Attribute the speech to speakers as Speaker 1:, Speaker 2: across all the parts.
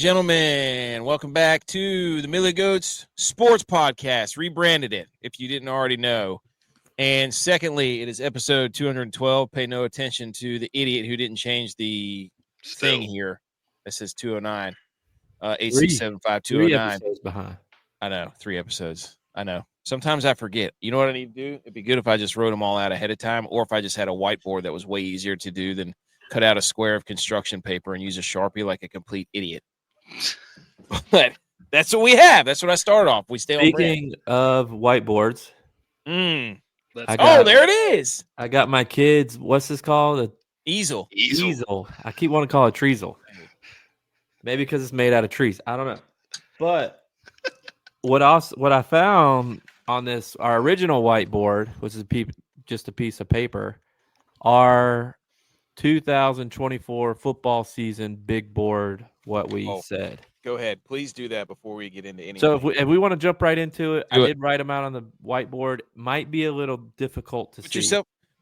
Speaker 1: gentlemen, welcome back to the Millie Goats Sports Podcast. Rebranded it, if you didn't already know. And secondly, it is episode 212. Pay no attention to the idiot who didn't change the thing here. That says 209. 8675209.
Speaker 2: 3 episodes behind.
Speaker 1: I know, 3 episodes. I know. Sometimes I forget. You know what I need to do? It'd be good if I just wrote them all out ahead of time, or if I just had a whiteboard that was way easier to do than cut out a square of construction paper and use a Sharpie like a complete idiot. But that's what we have. That's what I started off. We stay on brand.
Speaker 2: Speaking of whiteboards,
Speaker 1: there it is.
Speaker 2: I got my kids. What's this called?
Speaker 1: Easel.
Speaker 2: I keep wanting to call it treasel. Maybe because it's made out of trees. I don't know. But what I found on our original whiteboard, which is just a piece of paper, our 2024 football season big board. What we said.
Speaker 1: Go ahead. Please do that before we get into anything.
Speaker 2: So if we want to jump right into it, I did write them out on the whiteboard. Might be a little difficult to see.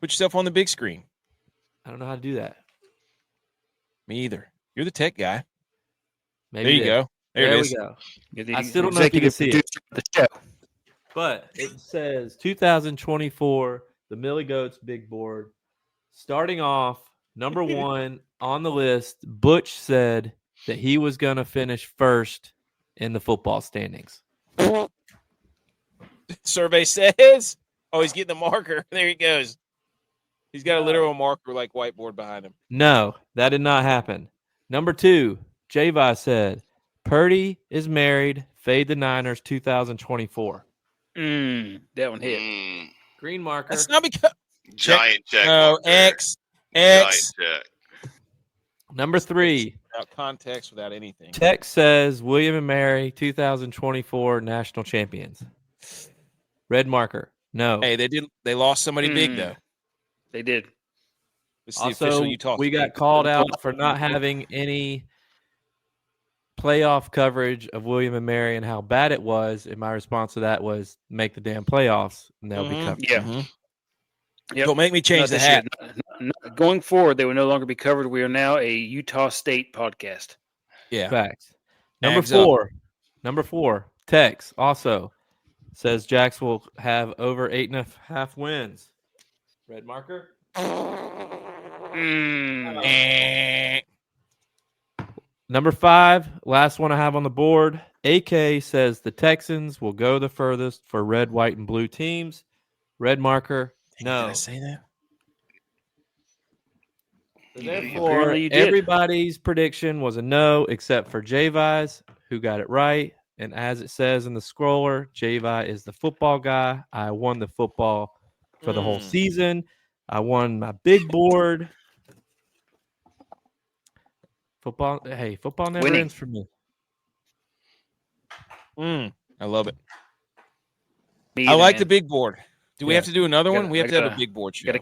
Speaker 1: Put yourself on the big screen.
Speaker 2: I don't know how to do that.
Speaker 1: Me either. You're the tech guy.
Speaker 2: Maybe
Speaker 1: there you go. There it is.
Speaker 2: We go. I still don't know if you can see it. The show. But it says 2024, the Millie Goats big board. Starting off, number 1 on the list, Butch said that he was going to finish first in the football standings.
Speaker 1: Survey says, he's getting the marker. There he goes. He's got a literal marker like whiteboard behind him.
Speaker 2: No, that did not happen. Number 2, G.U.Y.S said, Purdy is married, fade the Niners 2024.
Speaker 3: That one hit.
Speaker 2: Green marker.
Speaker 1: That's not because
Speaker 4: giant check.
Speaker 1: No, X.
Speaker 4: Giant check.
Speaker 2: Number 3.
Speaker 1: Without context, without anything.
Speaker 2: Tex says William and Mary 2024 national champions. Red marker. No.
Speaker 1: Hey, they lost somebody big though.
Speaker 3: They did.
Speaker 2: Also, we got called out for not having any playoff coverage of William and Mary and how bad it was. And my response to that was make the damn playoffs and they'll be covered.
Speaker 3: Yeah.
Speaker 1: Yep. Don't make me change the hat.
Speaker 3: Going forward, they will no longer be covered. We are now a Utah State podcast.
Speaker 1: Yeah.
Speaker 2: Facts. Number four, Tex also says Jax will have over 8.5 wins. Red marker. Number 5, last one I have on the board. AK says the Texans will go the furthest for red, white, and blue teams. Red marker. No.
Speaker 1: Did I say that?
Speaker 2: So therefore, everybody's prediction was a no, except for G.U.Y.S, who got it right. And as it says in the scroller, G.U.Y. is the football guy. I won the football for the whole season. I won my big board. Football never ends for me.
Speaker 1: I love it. I like the big board. Do we have to do another one? We have to have a big board show.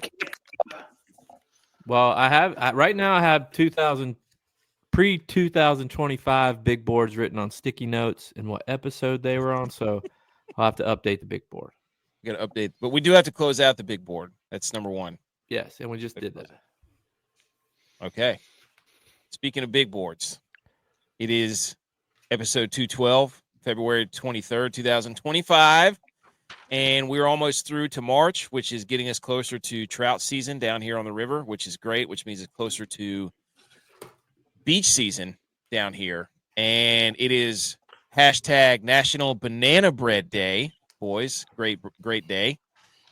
Speaker 2: Well, right now I have pre-2025 big boards written on sticky notes and what episode they were on, so I'll have to update the big board.
Speaker 1: We got to update, but we do have to close out the big board. That's number 1.
Speaker 2: Yes, and we just did that.
Speaker 1: Okay. Speaking of big boards, it is episode 212, February 23rd, 2025. And we're almost through to March, which is getting us closer to trout season down here on the river, which is great, which means it's closer to beach season down here. And it is hashtag National Banana Bread Day, boys. Great day.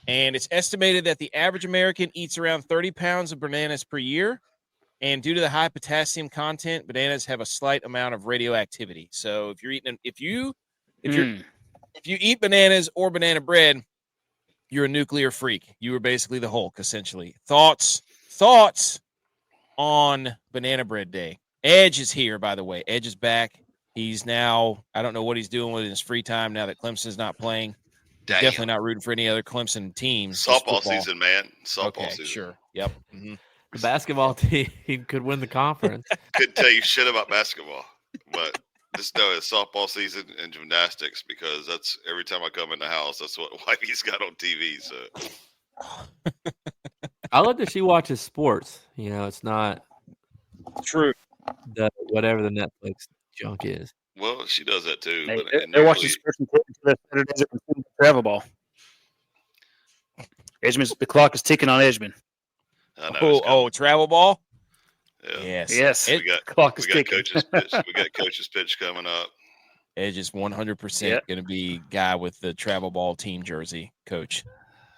Speaker 1: And it's estimated that the average American eats around 30 pounds of bananas per year. And due to the high potassium content, bananas have a slight amount of radioactivity. So if you eat bananas or banana bread, you're a nuclear freak. You are basically the Hulk, essentially. Thoughts on Banana Bread Day. Edge is here, by the way. Edge is back. He's now, I don't know what he's doing with his free time now that Clemson's not playing.
Speaker 4: Damn.
Speaker 1: Definitely not rooting for any other Clemson teams.
Speaker 4: Softball season, man. Softball season.
Speaker 1: Sure. Yep. Mm-hmm.
Speaker 2: The basketball team could win the conference.
Speaker 4: Couldn't tell you shit about basketball, but just know it's softball season and gymnastics because that's every time I come in the house, that's what Wifey's got on TV. So
Speaker 2: I love that she watches sports. You know, it's not
Speaker 1: true.
Speaker 2: Whatever the Netflix junk is.
Speaker 4: Well, she does that too.
Speaker 3: Hey,
Speaker 4: But
Speaker 3: they're watching sports until the Saturdays are travel ball. The clock is ticking on Edgman.
Speaker 4: I know it's coming.
Speaker 1: travel ball.
Speaker 4: Yeah.
Speaker 1: Yes.
Speaker 3: Yes,
Speaker 4: We got
Speaker 3: clock is
Speaker 4: we got
Speaker 3: ticking.
Speaker 4: coach's pitch. We got coach's pitch coming up.
Speaker 1: Edge is 100%
Speaker 3: Yep.
Speaker 1: going to be guy with the travel ball team jersey. Coach.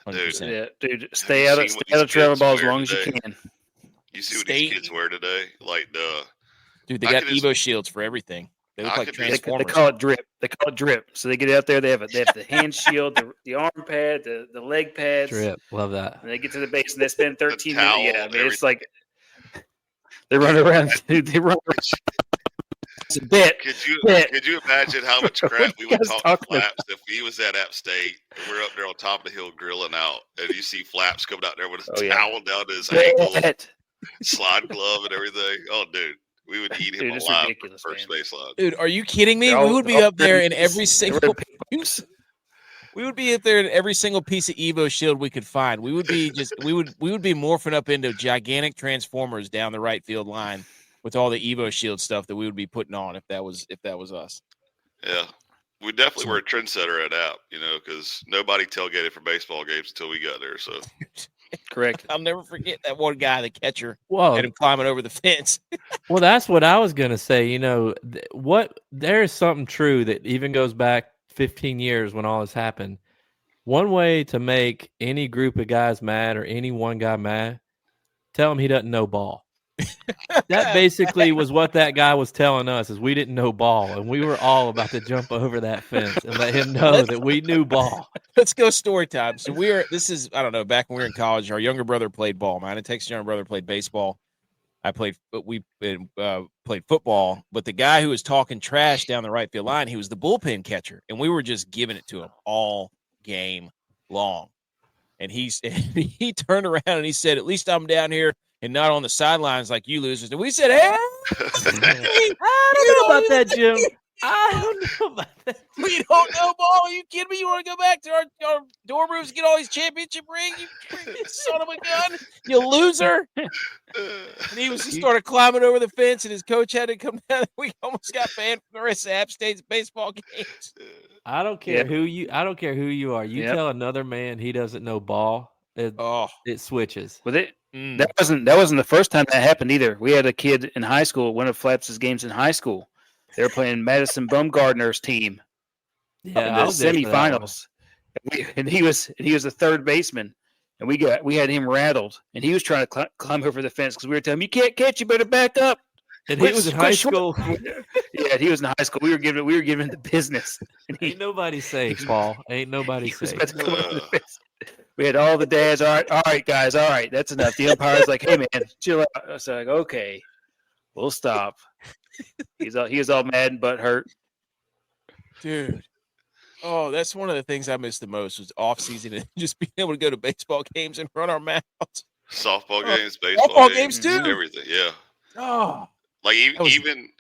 Speaker 1: 100%.
Speaker 3: Yeah, dude,
Speaker 4: you
Speaker 3: stay out
Speaker 4: seen what
Speaker 3: of
Speaker 4: these
Speaker 3: travel
Speaker 4: kids
Speaker 3: ball as
Speaker 4: wear
Speaker 3: long as you
Speaker 4: today?
Speaker 3: can.
Speaker 4: You see what
Speaker 1: Stay-
Speaker 4: these kids wear today? Like
Speaker 1: Dude, they
Speaker 4: I
Speaker 1: got
Speaker 4: could just-
Speaker 1: Evo shields for everything. They look
Speaker 4: I
Speaker 1: like
Speaker 4: could just-
Speaker 3: They
Speaker 1: Transformers.
Speaker 3: call it drip. They call it drip. So they get out there. They have the hand shield, the arm pad, the leg pads.
Speaker 2: Drip. Love that.
Speaker 3: And they get to the base and they spend 13 minutes.
Speaker 4: towel,
Speaker 3: Yeah, I mean, it's like they run around. Dude, they run around. It's a bit.
Speaker 4: Could you imagine how much
Speaker 3: What
Speaker 4: crap
Speaker 3: you
Speaker 4: we would
Speaker 3: guys
Speaker 4: talk to
Speaker 3: talking about?
Speaker 4: Flaps if he was at App State and we're up there on top of the hill grilling out and you see Flaps coming out there with a
Speaker 3: Oh, yeah.
Speaker 4: towel down to his ankle,
Speaker 3: Bet.
Speaker 4: slide glove and everything. Oh, dude, we would eat him
Speaker 3: Dude, it's
Speaker 4: alive
Speaker 3: ridiculous,
Speaker 4: for first
Speaker 3: man.
Speaker 4: base line.
Speaker 1: Dude, are you kidding me?
Speaker 3: They're
Speaker 1: We
Speaker 3: all-
Speaker 1: would be
Speaker 3: they're all
Speaker 1: up there in
Speaker 3: wearing-
Speaker 1: every
Speaker 3: they're
Speaker 1: single.
Speaker 3: wearing pickups.
Speaker 1: We would be up there in every single piece of Evo shield we could find. We would be we would be morphing up into gigantic transformers down the right field line with all the Evo shield stuff that we would be putting on if that was us.
Speaker 4: Yeah. We definitely were a trendsetter at App, because nobody tailgated for baseball games until we got there. So
Speaker 3: Correct.
Speaker 1: I'll never forget that one guy, the catcher,
Speaker 2: Well,
Speaker 1: had him climbing over the fence.
Speaker 2: well, that's what I was gonna say. There is something true that even goes back 15 years when all this happened. One way to make any group of guys mad or any one guy mad, tell him he doesn't know ball. That basically was what that guy was telling us, is we didn't know ball, and we were all about to jump over that fence and let him know that we knew ball.
Speaker 1: Let's go story time. So I don't know, back when we were in college, our younger brother played ball. Mine and Texas younger brother played baseball. We played football, but the guy who was talking trash down the right field line, he was the bullpen catcher, and we were just giving it to him all game long. And he turned around and he said, "At least I'm down here and not on the sidelines like you losers." And we said, "Hey,
Speaker 2: I don't know about that, Jim. I don't know about that.
Speaker 1: we don't know ball. Are you kidding me? You want to go back to our dorm rooms and get all these championship rings? You freaking son of a gun, you loser!" And he started climbing over the fence, and his coach had to come down. We almost got banned from the rest of App State's baseball games.
Speaker 2: I don't care who you are. You
Speaker 3: Yep.
Speaker 2: tell another man he doesn't know ball, it switches.
Speaker 3: With it, that wasn't the first time that happened either. We had a kid in high school, one of Flaps' games in high school. They were playing Madison Bumgardner's team in
Speaker 2: Yeah,
Speaker 3: the
Speaker 2: I was there for that one.
Speaker 3: semifinals, and he was a third baseman, and we had him rattled, and he was trying to climb over the fence because we were telling him, "You can't catch, you better back up."
Speaker 2: And he was in high school.
Speaker 3: Yeah, he was in high school. We were giving him the business. And
Speaker 2: Ain't nobody safe, Paul. Ain't nobody
Speaker 3: he was
Speaker 2: safe.
Speaker 3: about to come over the fence. We had all the dads. All right, guys. All right, that's enough. The umpire's like, "Hey, man, chill out." I was like, "Okay, we'll stop." He was all mad and butt hurt.
Speaker 1: Dude. Oh, that's one of the things I missed the most was off season and just being able to go to baseball games and run our mouths.
Speaker 4: softball
Speaker 1: Oh,
Speaker 4: games, baseball
Speaker 1: softball games too.
Speaker 4: everything. Yeah.
Speaker 1: Oh,
Speaker 4: Like
Speaker 1: was-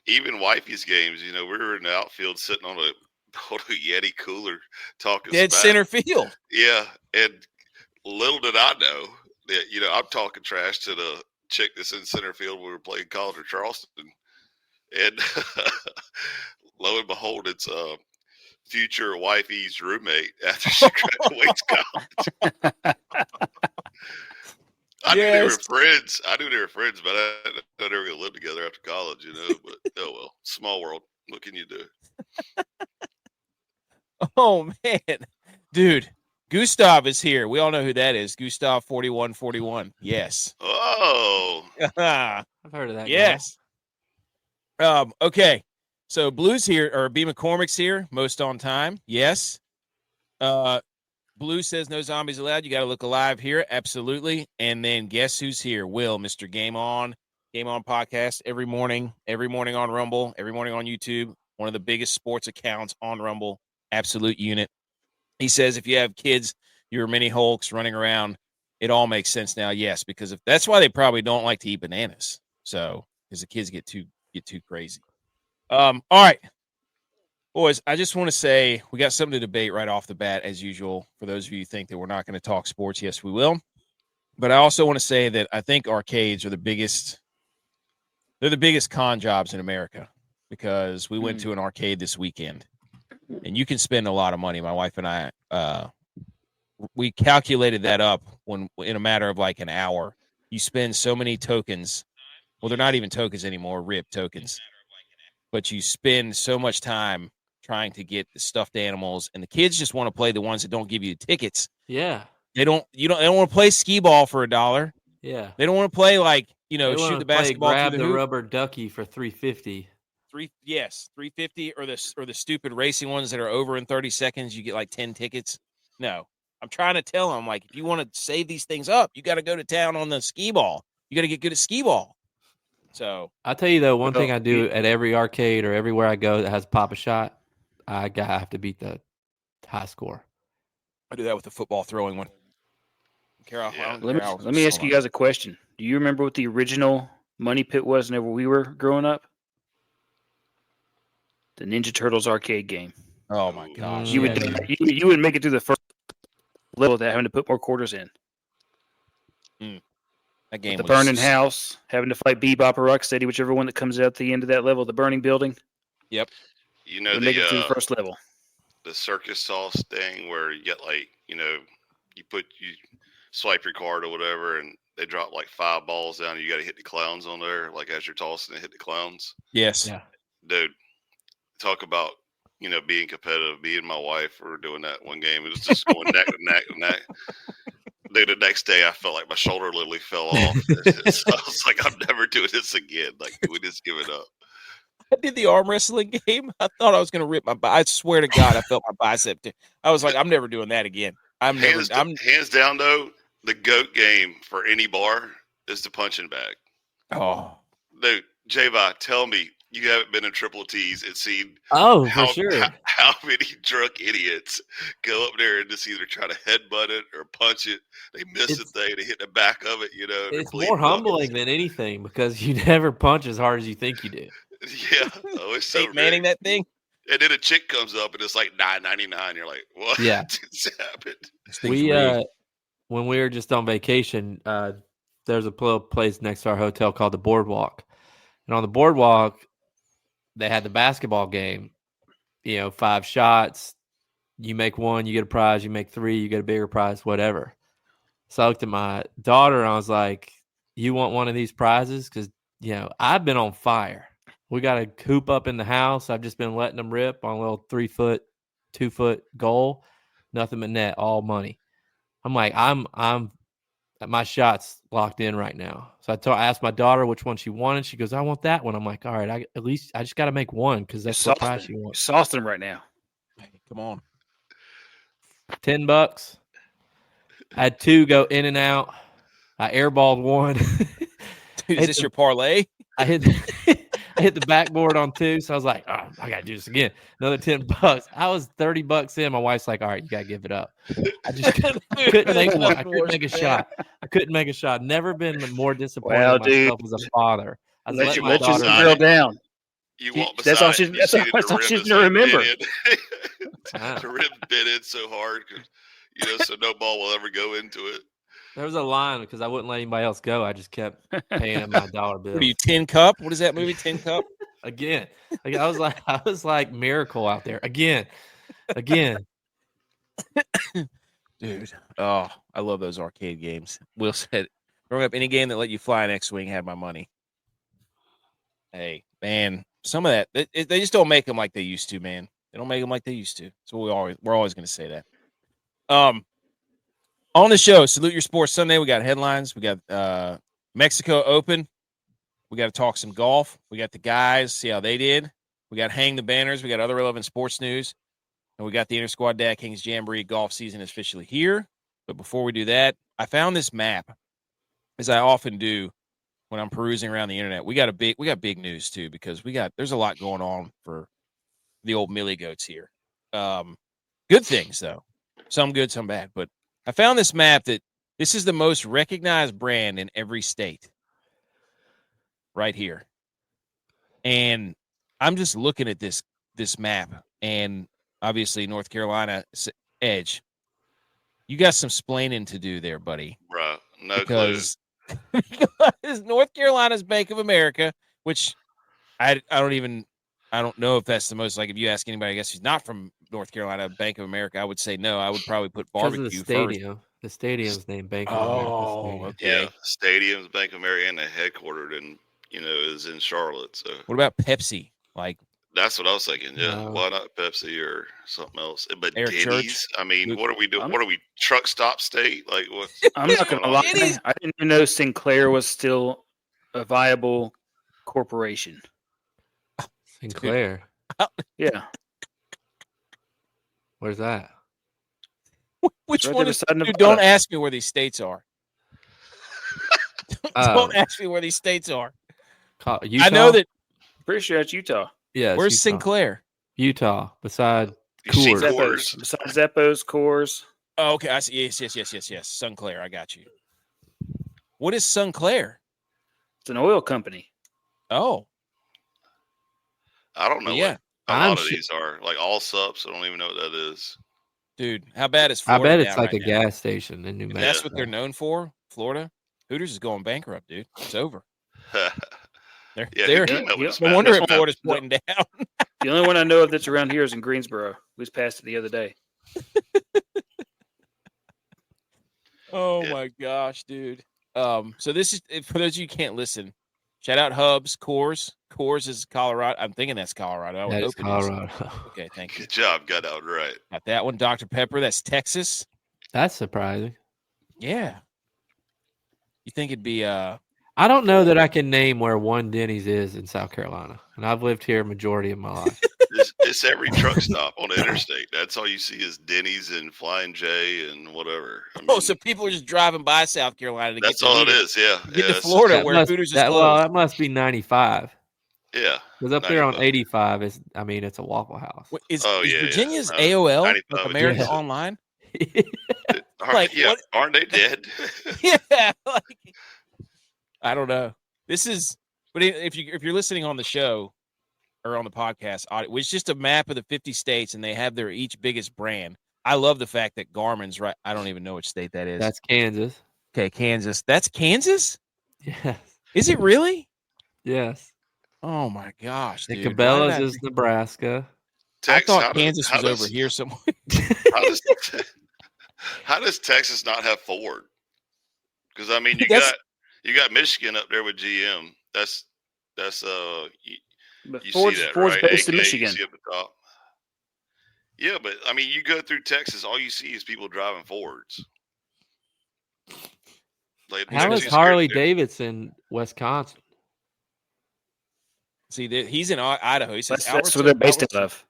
Speaker 4: even wifey's games, we were in the outfield sitting on a Yeti cooler talking
Speaker 1: dead
Speaker 4: smack.
Speaker 1: center field.
Speaker 4: Yeah, and little did I know that I'm talking trash to the chick that's in center field when we were playing college at Charleston, and lo and behold, it's future wifey's roommate after she graduates college. I knew they were
Speaker 1: Yes.
Speaker 4: friends. I knew they were friends, but I didn't know they were going to live together after college, But oh well, small world. What can you do?
Speaker 1: Oh man, dude, Gustav is here. We all know who that is. Gustav 4141. Yes.
Speaker 4: Oh,
Speaker 2: I've heard of that.
Speaker 1: Yes. Okay. So Blue's here, or B McCormick's here, most on time. Yes. Blue says no zombies allowed. You got to look alive here. Absolutely. And then guess who's here? Will, Mr. Game On podcast every morning on Rumble, every morning on YouTube. One of the biggest sports accounts on Rumble. Absolute unit. He says if you have kids, you're mini Hulks running around. It all makes sense now. Yes, because that's why they probably don't like to eat bananas. So because the kids get too crazy. All right. Boys, I just want to say we got something to debate right off the bat, as usual. For those of you who think that we're not going to talk sports, yes, we will. But I also want to say that I think arcades are the biggest con jobs in America. because we went to an arcade this weekend, and you can spend a lot of money. My wife and I, we calculated that up when in a matter of like an hour. You spend so many tokens. Well, they're not even tokens anymore, RIP tokens. But you spend so much time trying to get the stuffed animals, and the kids just want to play the ones that don't give you tickets.
Speaker 2: Yeah.
Speaker 1: They don't want to play skee ball for $1.
Speaker 2: Yeah.
Speaker 1: They don't want to play like,
Speaker 2: They
Speaker 1: shoot
Speaker 2: wanna
Speaker 1: the
Speaker 2: play
Speaker 1: basketball
Speaker 2: grab
Speaker 1: through the
Speaker 2: the
Speaker 1: hoop.
Speaker 2: rubber ducky for $3.50.
Speaker 1: $3.50 or the stupid racing ones that are over in 30 seconds. You get like 10 tickets. No, I'm trying to tell them, like, if you want to save these things up, you got to go to town on the skee ball. You got to get good at skee ball. So
Speaker 2: I'll tell you though, one thing I do at every arcade or everywhere I go that has Pop a Shot, I have to beat the high score.
Speaker 1: I do that with the football throwing one. Carol,
Speaker 4: Yeah.
Speaker 3: Let me ask you guys a question. Do you remember what the original money pit was whenever we were growing up? The Ninja Turtles arcade game.
Speaker 1: Oh my gosh!
Speaker 3: You would make it through the first level without having to put more quarters in.
Speaker 1: That game
Speaker 3: the
Speaker 1: was
Speaker 3: burning house, having to fight Bebop or Rocksteady, whichever one that comes out at the end of that level, the burning building.
Speaker 1: Yep.
Speaker 4: You know,
Speaker 3: make it through the first level.
Speaker 4: The circus sauce thing where you get like, you swipe your card or whatever, and they drop like 5 balls down, and you got to hit the clowns on there, like as you're tossing and hit the clowns.
Speaker 1: Yes.
Speaker 2: Yeah.
Speaker 4: Dude, talk about, being competitive. Me and my wife were doing that one game. It was just going neck to neck to neck. Dude, the next day I felt like my shoulder literally fell off. So I was like, I'm never doing this again. Like, we just give it up.
Speaker 1: I did the arm wrestling game. I thought I was going to rip I swear to God, I felt my bicep. I was like, I'm never doing that again. Hands
Speaker 4: down, though, the GOAT game for any bar is the punching bag.
Speaker 1: Oh.
Speaker 4: Dude, J-Vi, tell me you haven't been in Triple T's and seen
Speaker 2: for sure.
Speaker 4: How many drunk idiots go up there and just either try to headbutt it or punch it. They miss the thing, they hit the back of it,
Speaker 2: It's more humbling than anything because you never punch as hard as you think you do.
Speaker 4: Yeah. Oh, it's so
Speaker 1: Manning that thing.
Speaker 4: And then a chick comes up and it's like $9.99. You're like, what?
Speaker 2: Yeah.
Speaker 4: Just
Speaker 2: happened? When we were just on vacation, there's a little place next to our hotel called the Boardwalk. And on the Boardwalk, they had the basketball game, 5 shots. You make 1, you get a prize. You make 3, you get a bigger prize, whatever. So I looked at my daughter and I was like, you want one of these prizes? Because, I've been on fire. We got a hoop up in the house. I've just been letting them rip on a little 3-foot, 2-foot goal. Nothing but net, all money. I'm like, I'm my shot's locked in right now. So I asked my daughter which one she wanted. She goes, I want that one. I'm like, all right, I just got to make one because that's what price you want.
Speaker 3: Sauce them right now.
Speaker 1: Hey, come on.
Speaker 2: $10. I had 2 go in and out. I airballed 1.
Speaker 1: Dude, is this your parlay?
Speaker 2: I hit the backboard on 2, so I was like, oh, I gotta do this again. Another $10. I was $30 in. My wife's like, all right, you gotta give it up. I just couldn't make one. I couldn't make a shot. Never been more disappointed in myself as a father. I
Speaker 3: let your girl down.
Speaker 4: You walk beside
Speaker 3: that's all she's gonna remember.
Speaker 4: The rim bit in so hard because so no ball will ever go into it.
Speaker 2: There was a line because I wouldn't let anybody else go. I just kept paying him my dollar bill.
Speaker 1: What are you, Tin Cup? What is that movie, Tin Cup?
Speaker 2: Again. I was like Miracle out there. Again.
Speaker 1: Dude. Oh, I love those arcade games. Will said, growing up, any game that let you fly an X-Wing had my money. Hey, man, some of that, they just don't make them like they used to, man. They don't make them like they used to. So we're always going to say that. On the show, Salute Your Sports Sunday, we got headlines. We got Mexico Open. We got to talk some golf. We got the guys, see how they did. We got Hang the Banners. We got other relevant sports news. And we got the Intersquad DraftKings Jamboree golf season is officially here. But before we do that, I found this map, as I often do when I'm perusing around the internet. We got big news too, because there's a lot going on for the old Millie Goats here. Good things though. Some good, some bad. But I found this map that this is the most recognized brand in every state. Right here. And I'm just looking at this map, and obviously North Carolina edge. You got some splaining to do there, buddy.
Speaker 4: Right. No
Speaker 1: because North Carolina's Bank of America, which I don't even I don't know if that's the most, like, if you ask anybody, I guess who's not from North Carolina, Bank of America, I would say no. I would probably put
Speaker 2: Because of
Speaker 1: barbecue
Speaker 2: the
Speaker 1: first.
Speaker 2: stadium. The stadium's named Bank of America
Speaker 1: Oh,
Speaker 2: Stadium.
Speaker 1: okay.
Speaker 4: Yeah, stadiums, Bank of America, and headquartered in is in Charlotte. So
Speaker 1: What about Pepsi? Like
Speaker 4: that's what I was thinking. Yeah,
Speaker 2: No.
Speaker 4: why not Pepsi or something else? But
Speaker 1: Eric Church?
Speaker 4: Denny's. I mean, what are we doing?
Speaker 3: I'm-
Speaker 4: What are we? Truck stop state? Like what?
Speaker 3: I'm not going to lie.
Speaker 1: Denny's?
Speaker 3: I didn't even know Sinclair was still a viable corporation.
Speaker 2: Sinclair.
Speaker 3: Yeah.
Speaker 2: Where's that?
Speaker 1: Which
Speaker 3: Right
Speaker 1: one
Speaker 3: there
Speaker 1: is?
Speaker 3: beside
Speaker 1: Dude,
Speaker 3: Nevada.
Speaker 1: don't ask me where these states are.
Speaker 2: Oh.
Speaker 1: Don't ask me where these states are.
Speaker 2: Utah?
Speaker 1: I know that.
Speaker 3: Pretty sure that's Utah.
Speaker 2: Yeah, it's
Speaker 1: Where's
Speaker 2: Utah.
Speaker 1: Sinclair?
Speaker 2: Utah, beside
Speaker 4: You see
Speaker 2: Coors.
Speaker 4: Coors.
Speaker 3: Besides Zappos, Coors.
Speaker 1: Oh, okay. I see. Yes. Sinclair. I got you. What is Sinclair?
Speaker 3: It's an oil company.
Speaker 1: Oh,
Speaker 4: I don't know.
Speaker 1: yeah.
Speaker 4: What a
Speaker 2: I'm
Speaker 4: lot of
Speaker 2: su-
Speaker 4: these are like all subs. I don't even know what that is.
Speaker 1: Dude, how bad is
Speaker 2: I
Speaker 1: Florida?
Speaker 2: bet it's
Speaker 1: down
Speaker 2: like
Speaker 1: right
Speaker 2: a
Speaker 1: now?
Speaker 2: gas station in New
Speaker 1: If
Speaker 2: Mexico.
Speaker 1: that's what they're known for, Florida. Hooters is going bankrupt, dude. It's over. They're,
Speaker 4: Yeah,
Speaker 1: they're,
Speaker 4: who came up with this
Speaker 1: no
Speaker 4: map?
Speaker 1: wonder
Speaker 4: This
Speaker 1: if
Speaker 4: map-
Speaker 1: Florida's pointing down.
Speaker 3: The only one I know of that's around here is in Greensboro. We just passed it the other day.
Speaker 1: Oh
Speaker 4: Yeah.
Speaker 1: my gosh, dude. So this is for those of you who can't listen. Shout out Hubs, Coors. Coors is Colorado. I'm thinking that's Colorado. I would
Speaker 2: That
Speaker 1: hope
Speaker 2: is
Speaker 1: it is.
Speaker 2: Colorado.
Speaker 1: Okay, thank you.
Speaker 4: Good job, got that one right.
Speaker 1: Got that one. Dr. Pepper, that's Texas.
Speaker 2: That's surprising.
Speaker 1: Yeah. You think it'd be
Speaker 2: I don't know that I can name where one Denny's is in South Carolina, and I've lived here a majority of my life.
Speaker 4: It's every truck stop on the interstate. That's all you see is Denny's and Flying J and whatever. I mean,
Speaker 1: so people are just driving by South Carolina to
Speaker 4: that's
Speaker 1: get to
Speaker 4: all it
Speaker 1: Hooters.
Speaker 4: is. Yeah,
Speaker 1: Get
Speaker 4: yeah,
Speaker 1: to
Speaker 4: it's-
Speaker 1: Florida
Speaker 2: That
Speaker 1: where
Speaker 2: must,
Speaker 1: Hooters is
Speaker 2: that,
Speaker 1: closed.
Speaker 2: well, that must be 95.
Speaker 4: Yeah.
Speaker 2: Because up there on
Speaker 4: 95.
Speaker 2: 85 is, I mean, it's a Waffle House.
Speaker 1: What, is
Speaker 4: Oh, yeah, yeah.
Speaker 1: Virginia's
Speaker 4: No,
Speaker 1: AOL
Speaker 4: 95
Speaker 1: like
Speaker 4: is
Speaker 1: America
Speaker 2: decent.
Speaker 1: Online?
Speaker 4: Aren't,
Speaker 1: Like, what-
Speaker 4: aren't they dead?
Speaker 1: Yeah, like, I don't know. This is, but if you're listening on the show or on the podcast, it's just a map of the 50 states, and they have their each biggest brand. I love the fact that Garmin's right. I don't even know which state that is.
Speaker 2: That's Kansas.
Speaker 1: Okay, Kansas. That's Kansas.
Speaker 2: Yes.
Speaker 1: Is it really?
Speaker 2: Yes.
Speaker 1: Oh my gosh,
Speaker 2: The
Speaker 1: dude! Why did
Speaker 2: Cabela's
Speaker 1: I
Speaker 2: is
Speaker 1: think-
Speaker 2: Nebraska.
Speaker 1: I
Speaker 4: Tex,
Speaker 1: thought
Speaker 4: how does-
Speaker 1: Kansas
Speaker 4: how
Speaker 1: was
Speaker 4: does-
Speaker 1: over here somewhere.
Speaker 4: How does, how does Texas not have Ford? Because I mean,
Speaker 1: That's-
Speaker 4: you got Michigan up there with GM. That's
Speaker 3: But
Speaker 4: you
Speaker 3: Ford's,
Speaker 4: see that
Speaker 3: Ford's
Speaker 4: right?
Speaker 3: based in
Speaker 4: AK, you
Speaker 3: Michigan.
Speaker 4: see up the top. Yeah, but I mean, you go through Texas, all you see is people driving Fords. Like,
Speaker 2: How
Speaker 4: they're
Speaker 2: is
Speaker 4: too
Speaker 2: Harley
Speaker 4: scared to-
Speaker 2: Davidson, Wisconsin?
Speaker 1: See, he's in Idaho. He says
Speaker 3: That's where they're based out of.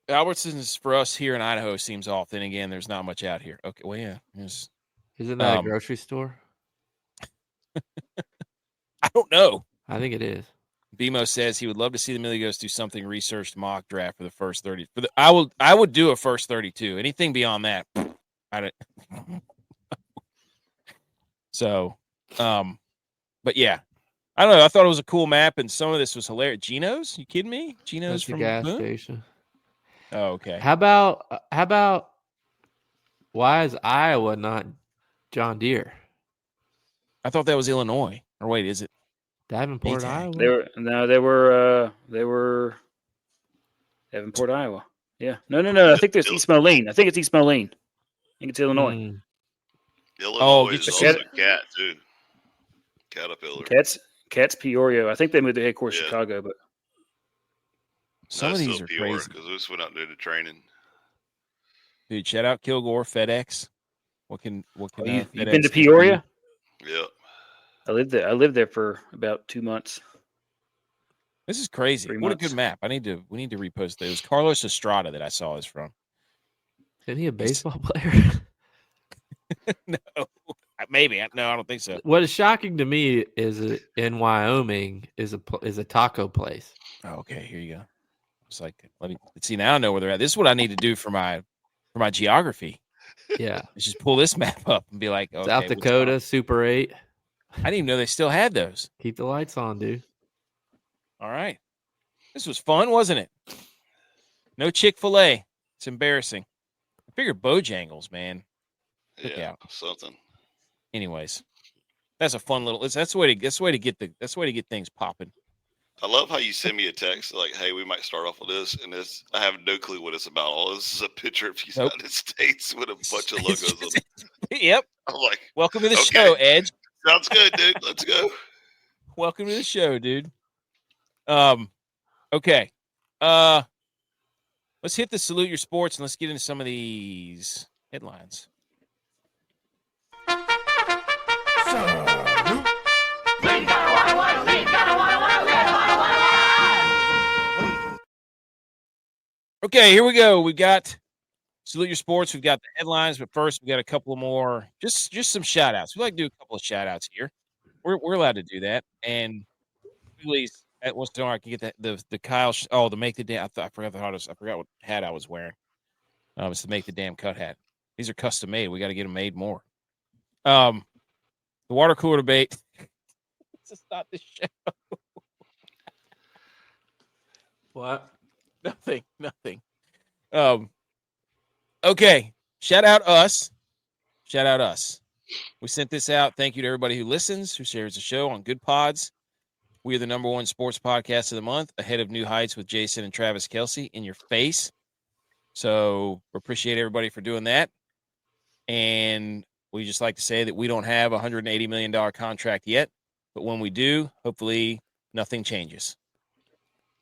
Speaker 1: Albertson's for us here in Idaho seems off. Then again, there's not much out here. Okay, well, yeah.
Speaker 2: Isn't that a
Speaker 1: Um,
Speaker 2: grocery store?
Speaker 1: I don't know.
Speaker 2: I think it is.
Speaker 1: BMO says he would love to see the Milligos do something researched mock draft for the first 30. I would do a first 32. Anything beyond that, I don't. So, but yeah, I don't know. I thought it was a cool map, and some of this was hilarious. Geno's? You kidding me? Geno's
Speaker 2: That's a
Speaker 1: from
Speaker 2: gas
Speaker 1: Boone?
Speaker 2: station.
Speaker 1: Oh, okay.
Speaker 2: How about why is Iowa not John Deere?
Speaker 1: I thought that was Illinois. Or wait, is it?
Speaker 2: Davenport,
Speaker 1: Maytag.
Speaker 2: Iowa.
Speaker 3: They were Davenport, Iowa. Yeah. No. I think there's East Moline. I think it's East Moline. I think it's Illinois.
Speaker 2: Mm.
Speaker 4: Illinois
Speaker 1: get
Speaker 4: is
Speaker 1: your-
Speaker 4: also cat too. Caterpillar.
Speaker 3: Cat's Peoria. I think they moved their headquarters to
Speaker 4: Yeah.
Speaker 3: Chicago, but
Speaker 1: Some of these are crazy.
Speaker 4: because we just went out there to training.
Speaker 1: Dude, shout out Kilgore, FedEx. What can
Speaker 3: you've
Speaker 1: FedEx
Speaker 3: been to
Speaker 1: do?
Speaker 3: Peoria?
Speaker 4: Yeah.
Speaker 3: I lived there for about 2 months.
Speaker 1: This is crazy.
Speaker 3: 3
Speaker 1: What a
Speaker 3: months.
Speaker 1: good map. We need to repost that. It was Carlos Estrada that I saw this from.
Speaker 2: Isn't he a baseball player?
Speaker 1: No, maybe. No, I don't think so.
Speaker 2: What is shocking to me is in Wyoming is a taco place.
Speaker 1: Oh, okay, here you go. It's like, let's see. Now I know where they're at. This is what I need to do for my geography.
Speaker 2: Yeah.
Speaker 1: Is just pull this map up and be like, okay,
Speaker 2: South Dakota, Super 8.
Speaker 1: I didn't even know they still had those.
Speaker 2: Keep the lights on, dude.
Speaker 1: All right. This was fun, wasn't it? No Chick-fil-A. It's embarrassing. I figured Bojangles, man. Look
Speaker 4: Yeah.
Speaker 1: out.
Speaker 4: Something.
Speaker 1: Anyways, that's a fun little. That's the way to get things popping.
Speaker 4: I love how you send me a text like, "Hey, we might start off with this and this." I have no clue what it's about. All this is a picture of the
Speaker 1: Nope.
Speaker 4: United States with a bunch of logos on it.
Speaker 1: Yep.
Speaker 4: I'm like,
Speaker 1: Welcome to the
Speaker 4: Okay.
Speaker 1: show, Edge.
Speaker 4: sounds good, dude. Let's go.
Speaker 1: Welcome to the show, dude. Okay. Let's hit the salute your sports and let's get into some of these headlines. Okay, here we go. We've got salute your sports. We've got the headlines, but first we got a couple more, just some shout outs. We like to do a couple of shout outs here. We're allowed to do that. And please, at once in a while, I can get the Kyle. To make the damn. I forgot what hat I was wearing. It's to make the damn cut hat. These are custom made. We got to get them made more. The water cooler debate. This is not the show.
Speaker 2: What?
Speaker 1: Nothing. Okay. Shout out us. We sent this out. Thank you to everybody who listens, who shares the show on Good Pods. We are the #1 sports podcast of the month, ahead of New Heights with Jason and Travis Kelce in your face. So we appreciate everybody for doing that. And we just like to say that we don't have a $180 million contract yet, but when we do, hopefully nothing changes.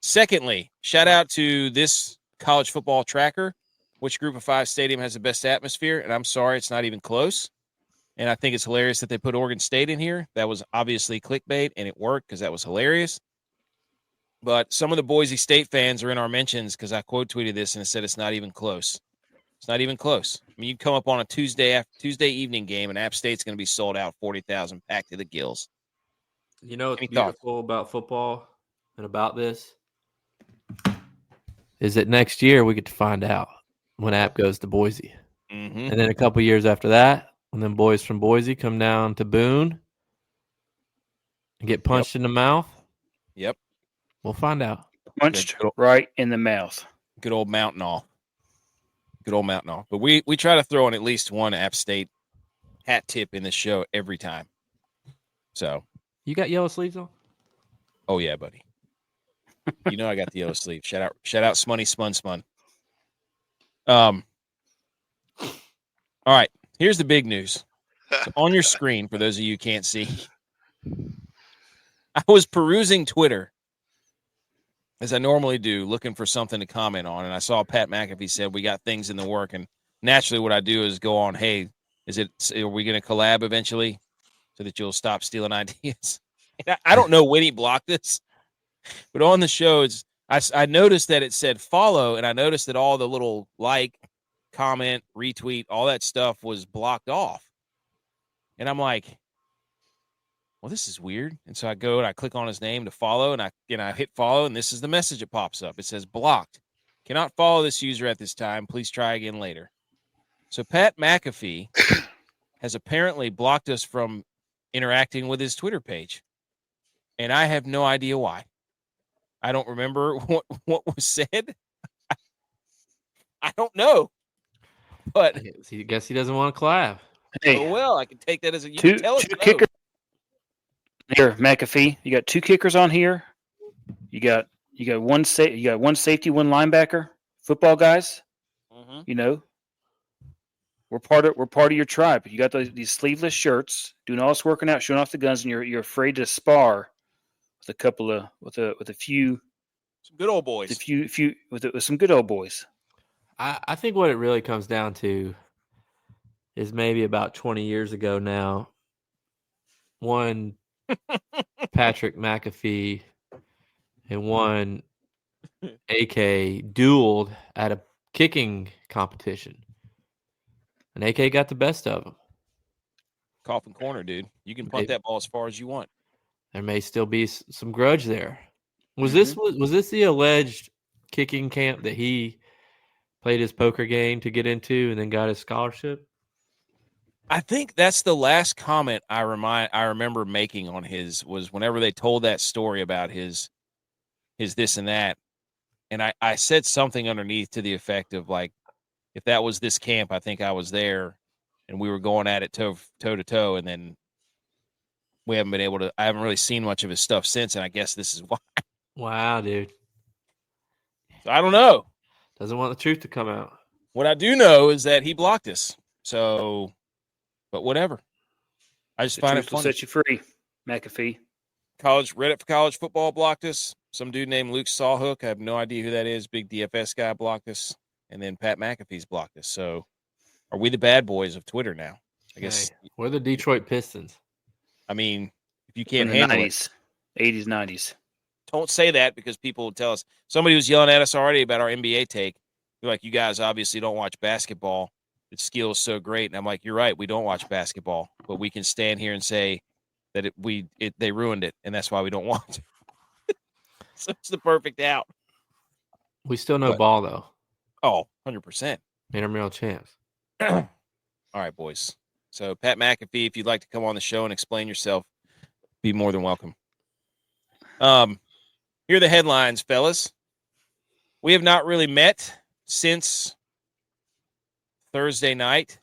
Speaker 1: Secondly, shout out to this college football tracker. Which Group of 5 stadium has the best atmosphere? And I'm sorry, it's not even close. And I think it's hilarious that they put Oregon State in here. That was obviously clickbait, and it worked because that was hilarious. But some of the Boise State fans are in our mentions because I quote tweeted this and it said it's not even close. It's not even close. I mean, you come up on a Tuesday evening game, and App State's going to be sold out 40,000 packed to the gills.
Speaker 2: You know what's
Speaker 1: Any
Speaker 2: beautiful about football and about this is that next year we get to find out when App goes to Boise.
Speaker 1: Mm-hmm.
Speaker 2: And then a couple years after that, when them boys from Boise come down to Boone and get punched in the mouth,
Speaker 1: Yep.
Speaker 2: we'll find out.
Speaker 3: Punched right in the mouth.
Speaker 1: Good old Mountain All. But we try to throw in at least one App State hat tip in this show every time. So.
Speaker 2: You got yellow sleeves on?
Speaker 1: Oh, yeah, buddy. You know I got the yellow sleeve. Shout out Smunny Spun. All right, here's the big news. So on your screen, for those of you who can't see, I was perusing Twitter, as I normally do, looking for something to comment on, and I saw Pat McAfee said we got things in the work, and naturally what I do is go on, hey, are we going to collab eventually so that you'll stop stealing ideas? And I don't know when he blocked this, but on the show, I noticed that it said follow, and I noticed that all the little like, comment, retweet, all that stuff was blocked off. And I'm like, well, this is weird. And so I go and I click on his name to follow, and I hit follow, and this is the message that pops up. It says blocked. Cannot follow this user at this time. Please try again later. So Pat McAfee has apparently blocked us from interacting with his Twitter page. And I have no idea why. I don't remember what was said. I don't know. But
Speaker 2: I guess he doesn't want to collab.
Speaker 3: Hey,
Speaker 1: oh, well, I can take that as a
Speaker 3: two
Speaker 1: tell us
Speaker 3: kickers. Here, McAfee. You got 2 kickers on here. You got one safety, one linebacker. Football guys.
Speaker 1: Mm-hmm.
Speaker 3: You know, we're part of your tribe. You got these sleeveless shirts, doing all this working out, showing off the guns, and you're afraid to spar with a couple of with a few
Speaker 1: Some good old boys.
Speaker 3: With some good old boys.
Speaker 2: I think what it really comes down to is maybe about 20 years ago now, one Patrick McAfee and one AK dueled at a kicking competition. And AK got the best of him.
Speaker 1: Coffin corner, dude. You can punt that ball as far as you want.
Speaker 2: There may still be some grudge there. Was this the alleged kicking camp that he played his poker game to get into and then got his scholarship?
Speaker 1: I think that's the last comment I remember making on his was whenever they told that story about his this and that. And I said something underneath to the effect of like, if that was this camp, I think I was there and we were going at it toe to toe. And then I haven't really seen much of his stuff since. And I guess this is why.
Speaker 2: Wow, dude.
Speaker 1: So I don't know.
Speaker 2: Doesn't want the truth to come out.
Speaker 1: What I do know is that he blocked us. So, but whatever. I just
Speaker 3: The
Speaker 1: find it
Speaker 3: truth will
Speaker 1: funny.
Speaker 3: set you free, McAfee.
Speaker 1: Reddit for college football blocked us. Some dude named Luke Sawhook, I have no idea who that is. Big DFS guy blocked us, and then Pat McAfee's blocked us. So, are we the bad boys of Twitter now? I guess.
Speaker 2: Hey, we're the Detroit Pistons.
Speaker 1: I mean, if you
Speaker 3: From
Speaker 1: can't
Speaker 3: the
Speaker 1: handle it,
Speaker 3: 90s, 80s, 90s.
Speaker 1: don't say that because people will tell us. Somebody was yelling at us already about our NBA take. They're like, you guys obviously don't watch basketball. The skill is so great. And I'm like, you're right. We don't watch basketball, but we can stand here and say that they ruined it. And that's why we don't watch it. So it's the perfect out.
Speaker 2: We still know
Speaker 1: But-
Speaker 2: ball, though.
Speaker 1: Oh, 100%.
Speaker 2: Intramural champs.
Speaker 1: All right, boys. So Pat McAfee, if you'd like to come on the show and explain yourself, be more than welcome. Here are the headlines, fellas. We have not really met since Thursday night,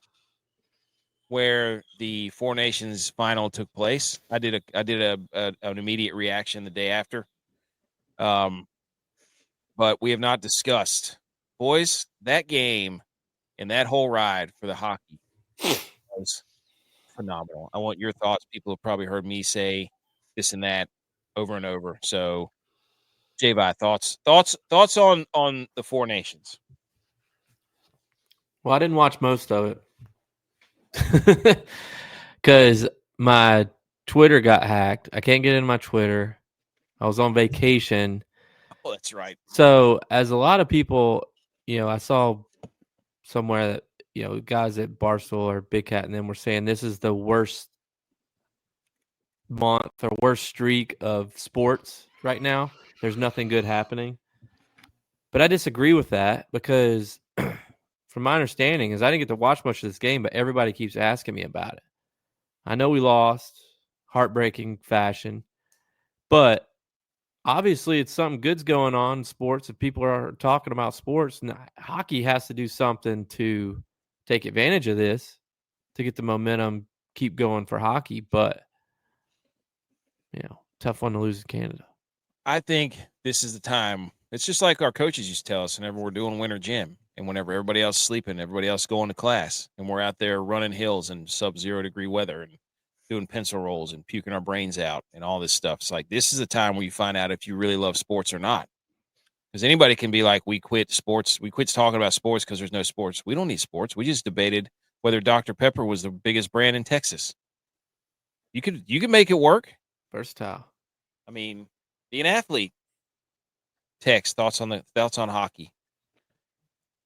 Speaker 1: where the Four Nations final took place. I did an immediate reaction the day after. But we have not discussed, boys, that game and that whole ride for the hockey was phenomenal. I want your thoughts. People have probably heard me say this and that over and over. So, J.Vi, thoughts on the Four Nations.
Speaker 2: Well, I didn't watch most of it because my Twitter got hacked. I can't get into my Twitter. I was on vacation.
Speaker 1: Oh, that's right.
Speaker 2: So, as a lot of people, I saw somewhere that, guys at Barstool or Big Cat and them were saying this is the worst month or worst streak of sports right now. There's nothing good happening. But I disagree with that because from my understanding is I didn't get to watch much of this game, but everybody keeps asking me about it. I know we lost, heartbreaking fashion, but obviously it's something good's going on in sports. If people are talking about sports, and hockey has to do something to take advantage of this to get the momentum, keep going for hockey. But, tough one to lose in Canada.
Speaker 1: I think this is the time. It's just like our coaches used to tell us whenever we're doing winter gym and whenever everybody else is sleeping, everybody else going to class, and we're out there running hills in sub-0 degree weather and doing pencil rolls and puking our brains out and all this stuff. It's like this is a time where you find out if you really love sports or not. Because anybody can be like, we quit sports. We quit talking about sports because there's no sports. We don't need sports. We just debated whether Dr. Pepper was the biggest brand in Texas. You could make it work.
Speaker 2: Versatile.
Speaker 1: I mean, be an athlete. Text thoughts on hockey.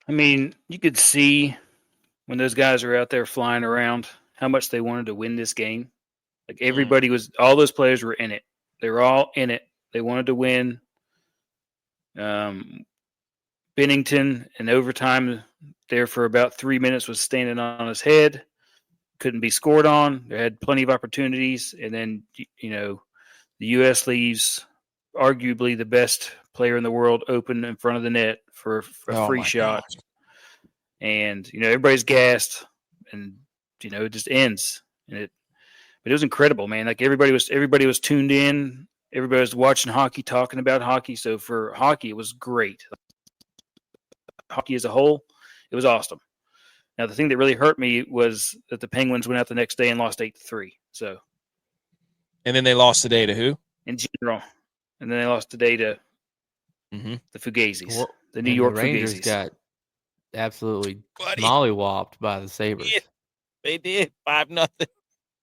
Speaker 3: I mean, you could see when those guys are out there flying around how much they wanted to win this game. Like everybody all those players were in it. They were all in it. They wanted to win. Bennington in overtime there for about 3 minutes was standing on his head. Couldn't be scored on. They had plenty of opportunities. And then, the U.S. leaves arguably the best player in the world open in front of the net for a free shot.
Speaker 1: Gosh.
Speaker 3: And, everybody's gassed and, it just ends. But it was incredible, man. Like everybody was tuned in. Everybody was watching hockey, talking about hockey. So for hockey, it was great. Hockey as a whole, it was awesome. Now, the thing that really hurt me was that the Penguins went out the next day and lost 8-3. So,
Speaker 1: And then they lost today to who?
Speaker 3: in general, and then they lost today to the Fugazis, the New York
Speaker 2: Rangers
Speaker 3: Fugazis.
Speaker 2: got absolutely
Speaker 1: Buddy.
Speaker 2: mollywopped by the Sabres.
Speaker 1: They did 5-0.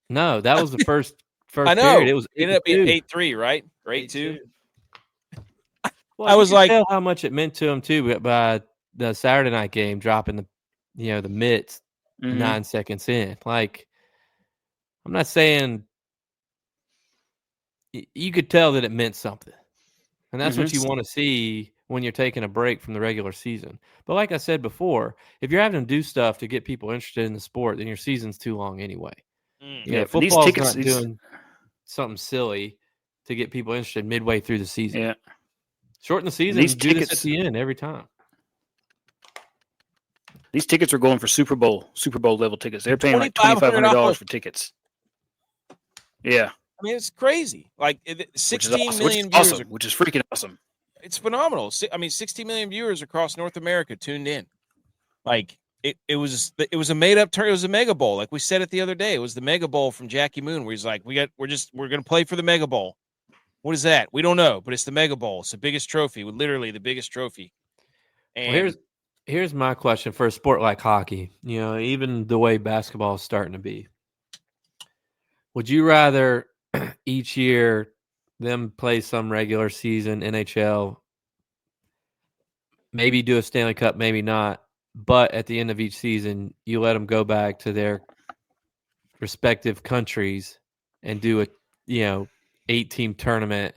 Speaker 2: No, that was the first
Speaker 1: I know.
Speaker 2: period. It was
Speaker 1: ended up being
Speaker 2: 8-2.
Speaker 1: 8-3, right? Or 8-2.
Speaker 2: Well,
Speaker 1: I was
Speaker 2: you could
Speaker 1: like-
Speaker 2: tell how much it meant to him too by the Saturday night game dropping the mitts
Speaker 3: Mhm.
Speaker 2: 9 seconds in. Like, I'm not saying you could tell that it meant something, and that's what you want to see when you're taking a break from the regular season. But like I said before, if you're having to do stuff to get people interested in the sport, then your season's too long anyway.
Speaker 3: Yeah, but these
Speaker 2: football's
Speaker 3: tickets-
Speaker 2: not
Speaker 3: these-
Speaker 2: doing something silly to get people interested midway through the season.
Speaker 3: Yeah.
Speaker 2: Shorten the season.
Speaker 3: These
Speaker 2: Do this
Speaker 3: tickets-
Speaker 2: at the end every time.
Speaker 3: These tickets are going for Super Bowl level tickets. They're paying like $2,500 for tickets. Yeah.
Speaker 1: I mean, it's crazy. Like
Speaker 3: which is
Speaker 1: 16
Speaker 3: awesome,
Speaker 1: million viewers.
Speaker 3: awesome, which is freaking awesome.
Speaker 1: It's phenomenal. I mean, 60 million viewers across North America tuned in. Like it was a made up turn. It was a Mega Bowl. Like we said it the other day. It was the Mega Bowl from Jackie Moon, where he's like, we're gonna play for the Mega Bowl. What is that? We don't know, but it's the Mega Bowl. It's the biggest trophy, literally the biggest trophy. And
Speaker 2: Well, here's my question for a sport like hockey. You know, even the way basketball is starting to be. Would you rather each year them play some regular season NHL, maybe do a Stanley Cup, maybe not, but at the end of each season, you let them go back to their respective countries and do a 8-team tournament,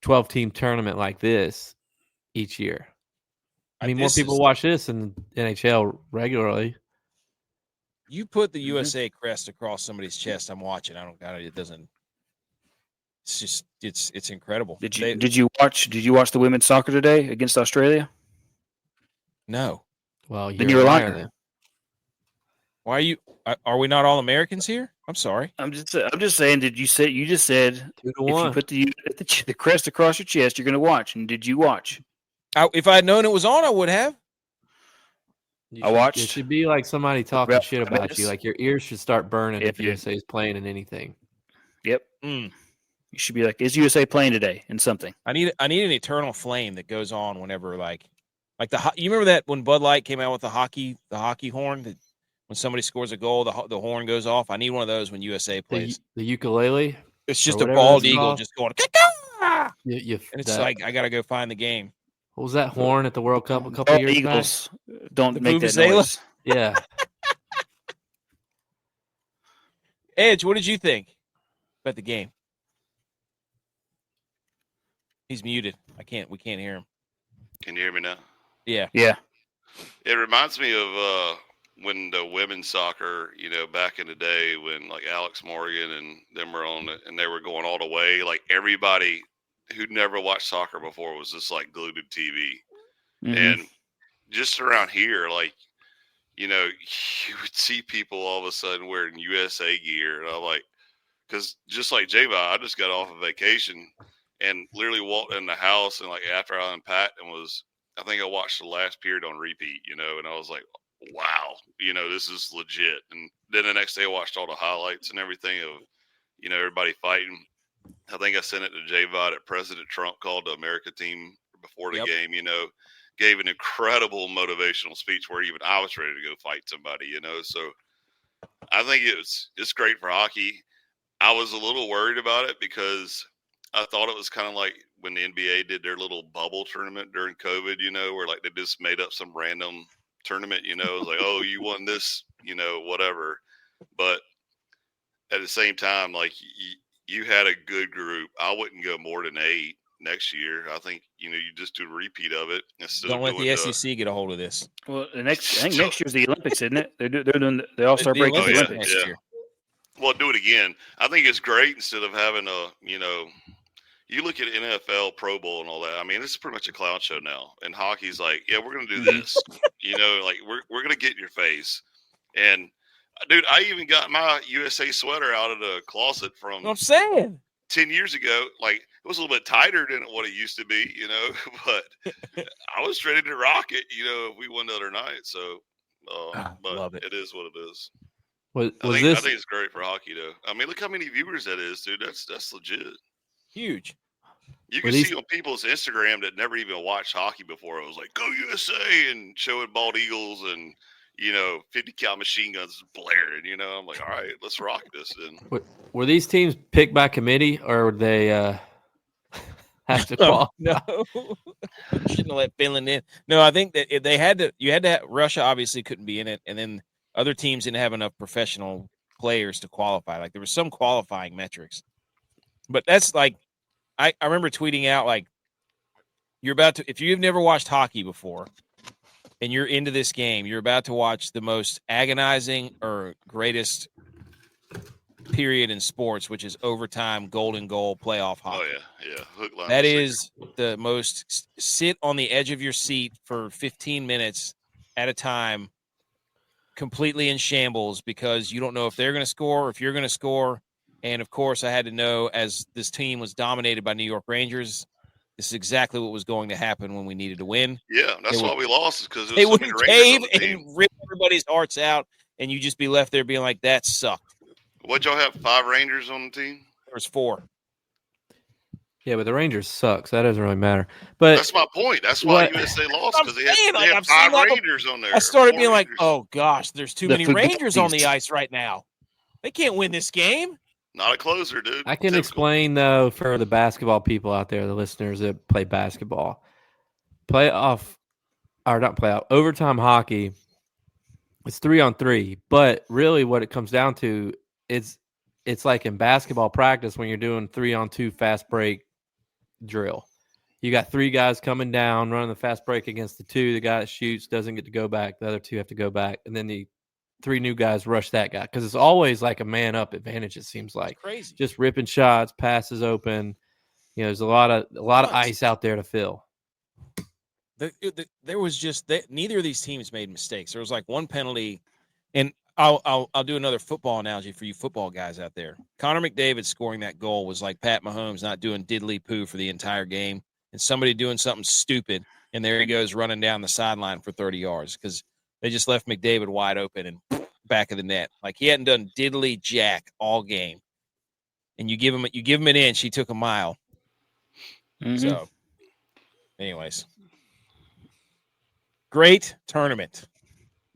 Speaker 2: 12-team tournament like this each year? I mean, more people watch this in NHL regularly.
Speaker 1: You put the USA crest across somebody's chest. I'm watching. I don't got it. It doesn't. It's just it's incredible.
Speaker 3: Did you watch the women's soccer today against Australia?
Speaker 1: No.
Speaker 2: Well,
Speaker 3: then you're a liar.
Speaker 2: Then.
Speaker 1: Why are you? Are we not all Americans here? I'm sorry.
Speaker 3: I'm just saying. You just said
Speaker 2: 2-1.
Speaker 3: If you put the crest across your chest, you're going to watch. And did you watch?
Speaker 1: If I had known it was on, I would have.
Speaker 3: I watched.
Speaker 2: It should be like somebody talking shit about you. Like your ears should start burning if USA is playing in anything.
Speaker 3: Yep. You should be like, is USA playing today in something?
Speaker 1: I need an eternal flame that goes on whenever like you remember that when Bud Light came out with the hockey horn, that when somebody scores a goal, the horn goes off. I need one of those when USA plays.
Speaker 2: The ukulele.
Speaker 1: It's just a bald eagle just going. And it's like I got to go find the game.
Speaker 2: What was that horn at the World Cup a couple years
Speaker 3: Eagles
Speaker 2: back?
Speaker 3: Don't make that noise.
Speaker 2: Yeah.
Speaker 1: Edge, what did you think about the game? He's muted. We can't hear him.
Speaker 4: Can you hear me now?
Speaker 1: Yeah.
Speaker 3: Yeah.
Speaker 4: It reminds me of when the women's soccer, back in the day when like Alex Morgan and them were on it and they were going all the way. Like everybody who'd never watched soccer before was just like glued to TV.
Speaker 3: Mm-hmm.
Speaker 4: And just around here, like, you would see people all of a sudden wearing USA gear. And I'm like, because just like J-Vi, I just got off of vacation and literally walked in the house and like after I unpacked and I think I watched the last period on repeat, and I was like, wow, this is legit. And then the next day I watched all the highlights and everything of, everybody fighting. I think I sent it to J-Vi that President Trump called the America team before the game, gave an incredible motivational speech where even I was ready to go fight somebody, So I think it's great for hockey. I was a little worried about it because I thought it was kind of like when the NBA did their little bubble tournament during COVID, where like they just made up some random tournament, it was like, oh, you won this, whatever. But at the same time, like you had a good group. I wouldn't go more than 8 next year. I think, you just do a repeat of it.
Speaker 1: Don't let the SEC get a hold of this.
Speaker 3: Well, I think next year's the Olympics, isn't it? They're doing the All-Star break
Speaker 1: the
Speaker 3: Olympics
Speaker 1: next year.
Speaker 4: Well, do it again. I think it's great instead of having you look at NFL Pro Bowl and all that. I mean, it's pretty much a clown show now. And hockey's like, yeah, we're going to do this. Like we're going to get in your face. And dude, I even got my USA sweater out of the closet from
Speaker 1: I'm saying
Speaker 4: 10 years ago. Like it was a little bit tighter than what it used to be, but I was ready to rock it, if we won the other night. So, but
Speaker 1: love it.
Speaker 4: It is what it is.
Speaker 2: I
Speaker 4: think it's great for hockey, though. I mean, look how many viewers that is, dude. That's legit.
Speaker 1: Huge.
Speaker 4: You can see on people's Instagram that never even watched hockey before. It was like, go USA, and showing bald eagles and, 50 cal machine guns blaring, I'm like, all right, let's rock this then.
Speaker 2: Were these teams picked by committee or were they have to qualify?
Speaker 1: No. Shouldn't have let Finland in. No, I think that they had to. You had to have, Russia obviously couldn't be in it, and then other teams didn't have enough professional players to qualify. Like there was some qualifying metrics, but that's like I remember tweeting out like you're about to, if you've never watched hockey before and you're into this game, you're about to watch the most agonizing or greatest period in sports, which is overtime, golden goal, playoff hockey.
Speaker 4: Oh yeah. Hook, line,
Speaker 1: that is the most, sit on the edge of your seat for 15 minutes at a time, completely in shambles because you don't know if they're going to score or if you're going to score. And of course, I had to know, as this team was dominated by New York Rangers, this is exactly what was going to happen when we needed to win.
Speaker 4: Yeah, that's why we lost, is because there
Speaker 1: They
Speaker 4: was so
Speaker 1: would
Speaker 4: many Rangers
Speaker 1: cave
Speaker 4: on the team.
Speaker 1: and rip everybody's hearts out, and you just be left there being like, that sucked.
Speaker 4: What'd y'all have, 5 Rangers on the team?
Speaker 1: There was 4.
Speaker 2: Yeah, but the Rangers suck, so that doesn't really matter. But
Speaker 4: That's my point. That's why USA lost, because they had 5 Rangers on there.
Speaker 1: I started
Speaker 4: 4
Speaker 1: being like,
Speaker 4: Rangers.
Speaker 1: oh, gosh, there's too many Rangers on the ice right now. They can't win this game.
Speaker 4: Not a closer, dude.
Speaker 2: I can explain, though, for the basketball people out there, the listeners that play basketball. Overtime hockey, it's 3-on-3. But really what it comes down to is it's like in basketball practice when you're doing 3-on-2 fast break drill. You got 3 guys coming down, running the fast break against the 2. The guy that shoots doesn't get to go back. The other 2 have to go back. And then the 3 new guys rush that guy, because it's always like a man up advantage. It seems like
Speaker 1: crazy,
Speaker 2: just ripping shots, passes open. You know, there's a lot of ice out there to fill.
Speaker 1: There was just neither of these teams made mistakes. There was like one penalty, and I'll do another football analogy for you football guys out there. Connor McDavid scoring that goal was like Pat Mahomes not doing diddly poo for the entire game, and somebody doing something stupid, and there he goes running down the sideline for 30 yards because they just left McDavid wide open and back of the net. Like he hadn't done diddly jack all game. And you give him an inch, he took a mile. Mm-hmm. So, anyways. Great tournament.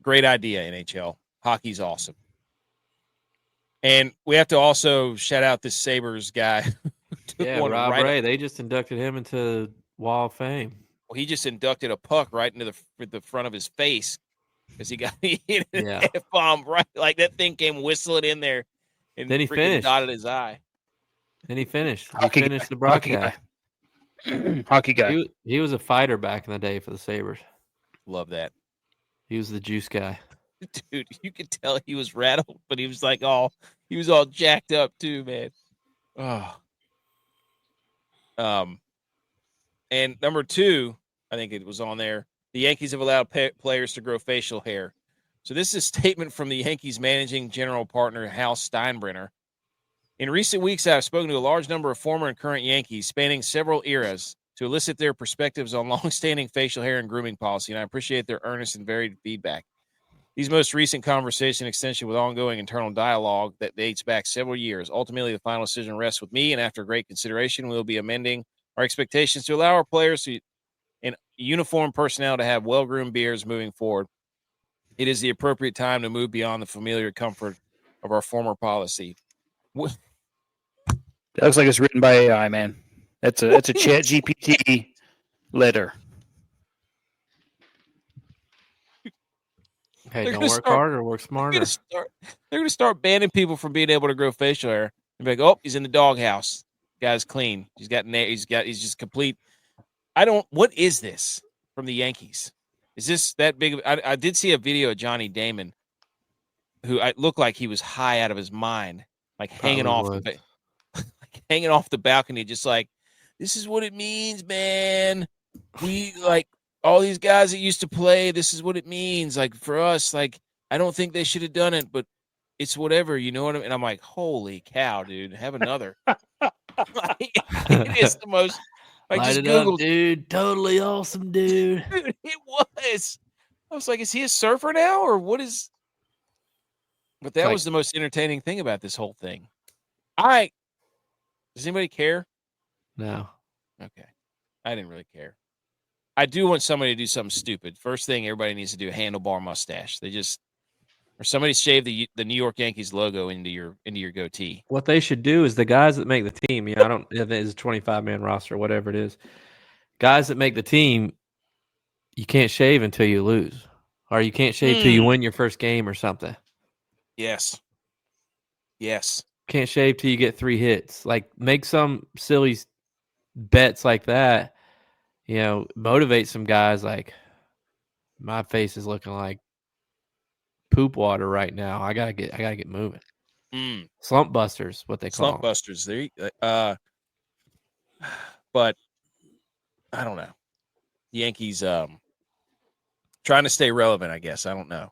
Speaker 1: Great idea, NHL. Hockey's awesome. And we have to also shout out this Sabres guy.
Speaker 2: Rob Ray. They just inducted him into Wall of Fame.
Speaker 1: Well, he just inducted a puck right into the front of his face. Because he got hit an F-bomb, right? Like that thing came whistling in there and
Speaker 2: then he finished.
Speaker 1: Dotted his eye.
Speaker 2: Then he finished. He finished the broadcast.
Speaker 3: Hockey guy.
Speaker 2: He was a fighter back in the day for the Sabres.
Speaker 1: Love that.
Speaker 2: He was the juice guy.
Speaker 1: Dude, you could tell he was rattled, but he was like he was all jacked up too, man. Oh. And number 2, I think it was on there. The Yankees have allowed players to grow facial hair. So this is a statement from the Yankees managing general partner, Hal Steinbrenner. In recent weeks, I have spoken to a large number of former and current Yankees spanning several eras to elicit their perspectives on long-standing facial hair and grooming policy, and I appreciate their earnest and varied feedback. These most recent conversation extension with ongoing internal dialogue that dates back several years. Ultimately, the final decision rests with me, and after great consideration, we'll be amending our expectations to allow our players and uniform personnel to have well-groomed beards moving forward. It is the appropriate time to move beyond the familiar comfort of our former policy.
Speaker 3: That looks like it's written by AI, man. That's a Chat GPT letter.
Speaker 2: Hey, don't work harder, work smarter.
Speaker 1: They're going to start banning people from being able to grow facial hair. And be like, oh, he's in the doghouse. Guy's clean. He's just complete. What is this from the Yankees? Is this that big? I did see a video of Johnny Damon, who looked like he was high out of his mind, like hanging off the balcony, just like, this is what it means, man. We like all these guys that used to play. This is what it means. Like for us, like I don't think they should have done it, but it's whatever. You know what I mean? And I'm like, holy cow, dude, have another. It is the most. I
Speaker 2: Light
Speaker 1: just
Speaker 2: it
Speaker 1: Googled,
Speaker 2: up, dude. Totally awesome, dude.
Speaker 1: Dude, it was. I was like, is he a surfer now, or what is? But that was the most entertaining thing about this whole thing. Does anybody care?
Speaker 2: No.
Speaker 1: Okay. I didn't really care. I do want somebody to do something stupid. First thing everybody needs to do, handlebar mustache. Or somebody shave the New York Yankees logo into your goatee.
Speaker 2: What they should do is the guys that make the team, I don't if it's a 25-man roster, whatever it is. Guys that make the team, you can't shave until you lose. Or you can't shave till you win your first game or something.
Speaker 1: Yes.
Speaker 2: Can't shave till you get 3 hits. Like, make some silly bets like that. Motivate some guys. Like, my face is looking like poop water right now. I gotta get moving. Slump busters, what they call
Speaker 1: slump busters. But I don't know. The Yankees trying to stay relevant, I guess. I don't know.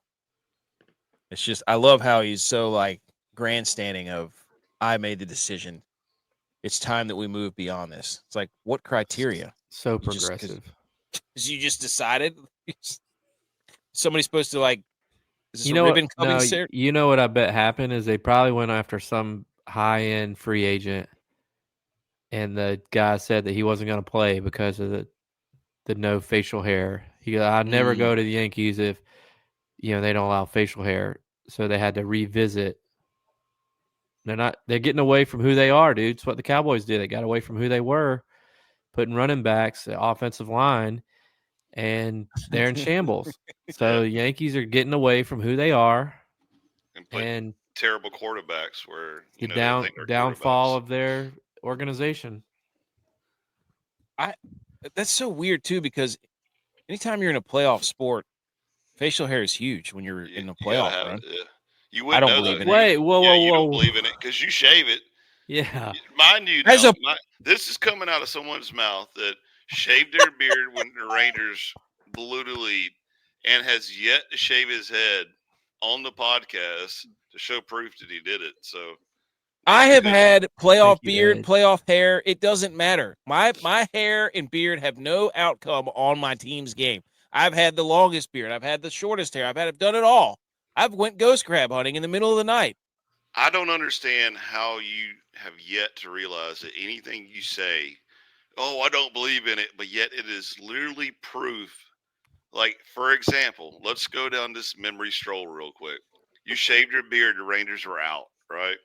Speaker 1: It's just I love how he's so like grandstanding of I made the decision. It's time that we move beyond this. It's like, what criteria?
Speaker 2: So
Speaker 1: You just-
Speaker 2: progressive.
Speaker 1: Because you just decided somebody's supposed to like. Is this
Speaker 2: You
Speaker 1: a
Speaker 2: know
Speaker 1: ribbon
Speaker 2: what?
Speaker 1: cutting
Speaker 2: No,
Speaker 1: ceremony?
Speaker 2: you know what I bet happened is they probably went after some high-end free agent, and the guy said that he wasn't going to play because of the no facial hair. He goes, I'd never go to the Yankees if they don't allow facial hair. So they had to revisit. They're getting away from who they are, dude. It's what the Cowboys did. They got away from who they were, putting running backs, the offensive line, and they're in shambles. So the Yankees are getting away from who they are
Speaker 4: And putting
Speaker 2: and
Speaker 4: terrible quarterbacks where
Speaker 2: the
Speaker 4: they think they're
Speaker 2: downfall
Speaker 4: quarterbacks.
Speaker 2: of their organization.
Speaker 1: That's so weird too, because anytime you're in a playoff sport, facial hair is huge when you're in a
Speaker 4: You gotta
Speaker 1: playoff
Speaker 4: have
Speaker 1: run.
Speaker 4: it. Yeah. You
Speaker 1: I
Speaker 4: wouldn't
Speaker 1: don't
Speaker 4: know
Speaker 1: believe
Speaker 4: that.
Speaker 1: in it.
Speaker 2: Wait, whoa,
Speaker 4: Yeah,
Speaker 2: whoa,
Speaker 4: you
Speaker 2: whoa.
Speaker 4: don't believe in it because you shave it.
Speaker 2: Yeah.
Speaker 4: Mind you,
Speaker 1: As
Speaker 4: now,
Speaker 1: a-
Speaker 4: this is coming out of someone's mouth that shaved their beard when the Rangers blew the lead and has yet to shave his head on the podcast to show proof that he did it. So
Speaker 1: I have had playoff
Speaker 2: Thank you,
Speaker 1: beard,
Speaker 2: Ed.
Speaker 1: playoff hair. It doesn't matter. My hair and beard have no outcome on my team's game. I've had the longest beard. I've had the shortest hair. I've done it all. I've went ghost crab hunting in the middle of the night.
Speaker 4: I don't understand how you have yet to realize that anything you say, oh, I don't believe in it, but yet it is literally proof. Like, for example, let's go down this memory stroll real quick. You shaved your beard, the Rangers were out, right?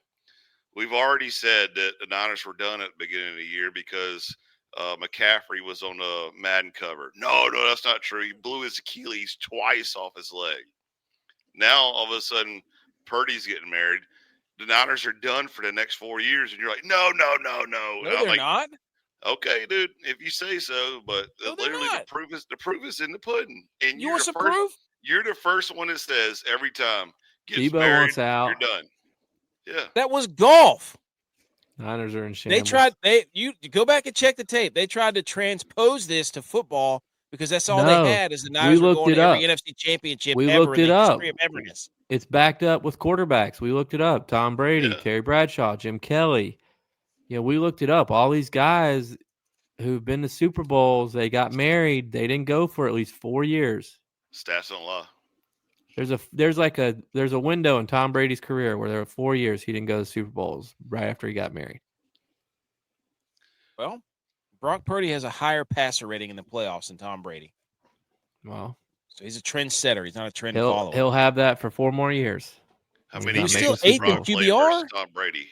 Speaker 4: We've already said that the Niners were done at the beginning of the year because McCaffrey was on the Madden cover. No, that's not true. He blew his Achilles twice off his leg. Now, all of a sudden, Purdy's getting married. The Niners are done for the next 4 years, and you're like, no.
Speaker 1: No,
Speaker 4: I'm
Speaker 1: they're
Speaker 4: like,
Speaker 1: not.
Speaker 4: okay, dude, if you say so, but
Speaker 1: No, they're
Speaker 4: literally
Speaker 1: not.
Speaker 4: the proof is in the pudding. And
Speaker 1: You want some proof?
Speaker 4: You're the first one that says every time gets
Speaker 2: Debo
Speaker 4: married,
Speaker 2: wants out.
Speaker 4: you're done. Yeah.
Speaker 1: That was golf.
Speaker 2: Niners are in
Speaker 1: They
Speaker 2: shambles.
Speaker 1: tried. You go back and check the tape. They tried to transpose this to football because that's all
Speaker 2: No,
Speaker 1: they had. Is the Niners were
Speaker 2: looked
Speaker 1: going
Speaker 2: it
Speaker 1: to every
Speaker 2: up.
Speaker 1: NFC championship
Speaker 2: We
Speaker 1: ever
Speaker 2: looked
Speaker 1: in
Speaker 2: it
Speaker 1: the
Speaker 2: up.
Speaker 1: history of everness.
Speaker 2: It's backed up with quarterbacks. We looked it up. Tom Brady,
Speaker 4: Yeah.
Speaker 2: Terry Bradshaw, Jim Kelly. We looked it up. All these guys who've been to Super Bowls, they got married. They didn't go for at least 4 years.
Speaker 4: Stats don't lie.
Speaker 2: There's a window in Tom Brady's career where there were 4 years he didn't go to Super Bowls right after he got married.
Speaker 1: Well, Brock Purdy has a higher passer rating in the playoffs than Tom Brady.
Speaker 2: Well,
Speaker 1: So he's a trendsetter. He's not a trend follower.
Speaker 2: he'll have that for 4 more years.
Speaker 4: How
Speaker 2: He's
Speaker 4: many
Speaker 2: not
Speaker 1: He's
Speaker 2: making
Speaker 1: still
Speaker 2: Super
Speaker 1: eighth in
Speaker 2: Bowls.
Speaker 4: played
Speaker 1: QBR.
Speaker 4: versus Tom Brady?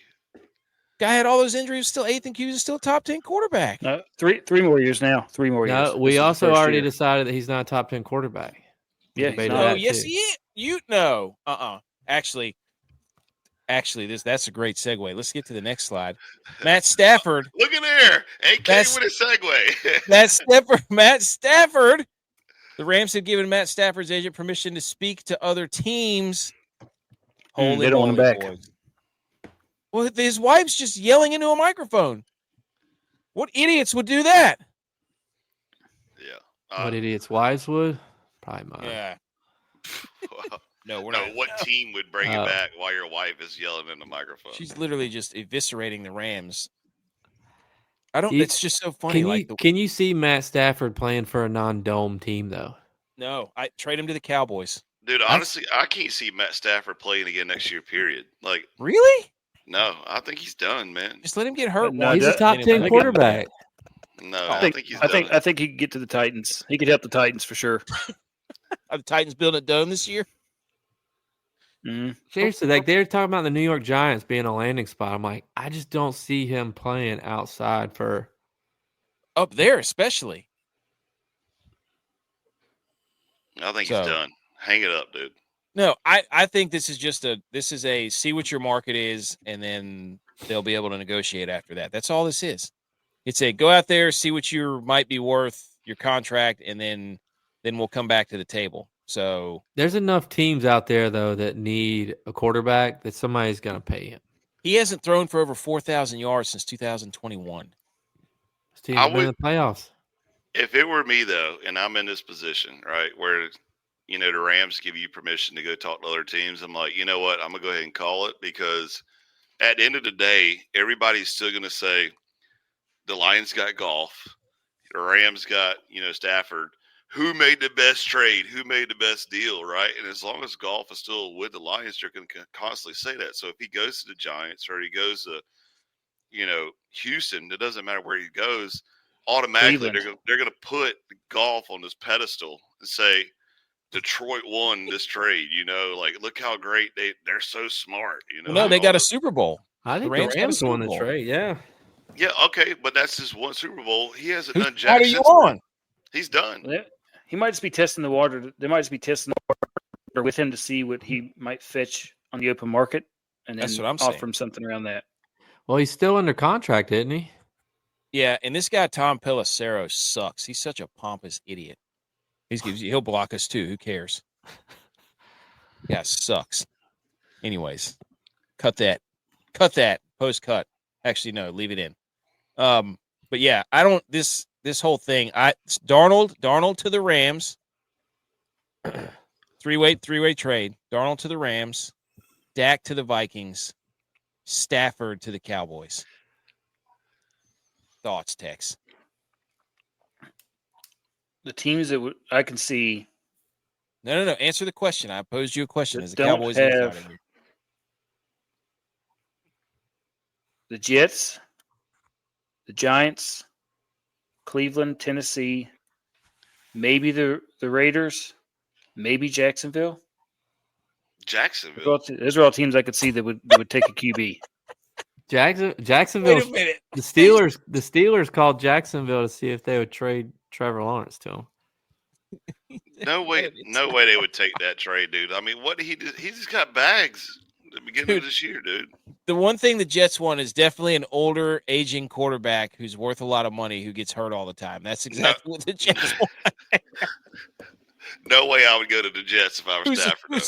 Speaker 1: Guy had all those injuries. Still eighth in QBR. He's still top 10 quarterback.
Speaker 3: No, three more years now. 3 more years.
Speaker 2: No, we
Speaker 3: This is the
Speaker 2: also
Speaker 3: first
Speaker 2: already
Speaker 3: year.
Speaker 2: decided that he's not a top 10 quarterback. We
Speaker 3: Yeah, he's
Speaker 2: debated
Speaker 3: not.
Speaker 1: Oh,
Speaker 2: that
Speaker 1: yes,
Speaker 2: too.
Speaker 1: he is. No. Actually, that's a great segue. Let's get to the next slide. Matt Stafford.
Speaker 4: Look at there. AK
Speaker 1: That's-
Speaker 4: with a segue.
Speaker 1: Matt Stafford. The Rams have given Matt Stafford's agent permission to speak to other teams. Holy
Speaker 3: they don't want him
Speaker 1: moly,
Speaker 3: back.
Speaker 1: boys. Well, his wife's just yelling into a microphone. What idiots would do that?
Speaker 4: Yeah.
Speaker 2: What idiots Wise would? Probably mine.
Speaker 1: Yeah. No, we're
Speaker 4: No,
Speaker 1: not.
Speaker 4: what team would bring
Speaker 2: Oh.
Speaker 4: it back while your wife is yelling in the microphone?
Speaker 1: She's literally just eviscerating the Rams. I don't.
Speaker 2: He-
Speaker 1: It's just so funny.
Speaker 2: Can you see Matt Stafford playing for a non-dome team though?
Speaker 1: No, I trade him to the Cowboys.
Speaker 4: Dude, honestly, I can't see Matt Stafford playing again next year, period. Like,
Speaker 1: Really?
Speaker 4: no, I think he's done, man.
Speaker 1: Just let him get hurt.
Speaker 3: No,
Speaker 1: once.
Speaker 2: He's a top
Speaker 1: Then
Speaker 2: 10
Speaker 1: he'll-
Speaker 2: quarterback.
Speaker 4: No,
Speaker 3: I
Speaker 4: I
Speaker 3: think
Speaker 4: think he's
Speaker 3: I
Speaker 4: done.
Speaker 3: think he could get to the Titans. He could help the Titans for sure.
Speaker 1: Are the Titans building a dome this year?
Speaker 3: Mhm.
Speaker 2: Seriously, like they're talking about the New York Giants being a landing spot. I'm like, I just don't see him playing outside for.
Speaker 1: Up there, especially.
Speaker 4: I think
Speaker 1: So-
Speaker 4: he's done. Hang it up, dude.
Speaker 1: No, I think this is a see what your market is, and then they'll be able to negotiate after that. That's all this is. It's a go out there, see what you might be worth, your contract, and then we'll come back to the table. So
Speaker 2: There's enough teams out there though that need a quarterback that somebody's going to pay him.
Speaker 1: he hasn't thrown for over 4,000 yards since 2021.
Speaker 2: This team's
Speaker 4: I
Speaker 2: been in the playoffs.
Speaker 4: If it were me, though, and I'm in this position, right, where, the Rams give you permission to go talk to other teams, I'm like, you know what? I'm going to go ahead and call it because at the end of the day, everybody's still going to say the Lions got Goff, the Rams got, Stafford. Who made the best trade? Who made the best deal, right? And as long as Goff is still with the Lions, they're going to constantly say that. So if he goes to the Giants or he goes to, Houston, it doesn't matter where he goes. Automatically, they're going to put Goff on this pedestal and say Detroit won this trade. Like look how great they're so smart.
Speaker 1: No, they got a Super Bowl.
Speaker 2: I think the Rams won the trade. Yeah.
Speaker 4: Yeah. Okay, but that's just one Super Bowl. He hasn't done jack.
Speaker 1: What are you on?
Speaker 4: He's done.
Speaker 3: He might just be testing the water. They might just be testing the water with him to see what he might fetch on the open market, and then
Speaker 1: That's what I'm
Speaker 3: offer
Speaker 1: saying.
Speaker 3: him something around that.
Speaker 2: Well, he's still under contract, isn't he?
Speaker 1: Yeah, and this guy Tom Pelissero sucks. He's such a pompous idiot. He'll block us too. Who cares? Yeah, sucks. Anyways, cut that. Post cut. Actually, no, leave it in. But yeah, I don't. This whole thing. Darnold to the Rams. Three-way trade. Darnold to the Rams. Dak to the Vikings. Stafford to the Cowboys. Thoughts, Tex?
Speaker 3: The teams that I can see.
Speaker 1: No. Answer the question. I posed you a question. As the
Speaker 3: don't
Speaker 1: Cowboys
Speaker 3: have
Speaker 1: here.
Speaker 3: The Jets, the Giants, Cleveland, Tennessee, maybe the Raiders, maybe Jacksonville. Those are all teams I could see that would take a QB.
Speaker 2: Jacksonville.
Speaker 1: Wait a minute.
Speaker 2: The Steelers called Jacksonville to see if they would trade Trevor Lawrence to him.
Speaker 4: No way they would take that trade, dude. I mean, what he did, he just got bags at the beginning of this year, dude.
Speaker 1: The one thing the Jets want is definitely an older, aging quarterback who's worth a lot of money who gets hurt all the time. That's exactly what the Jets want.
Speaker 4: No way I would go to the Jets if I was Stafford.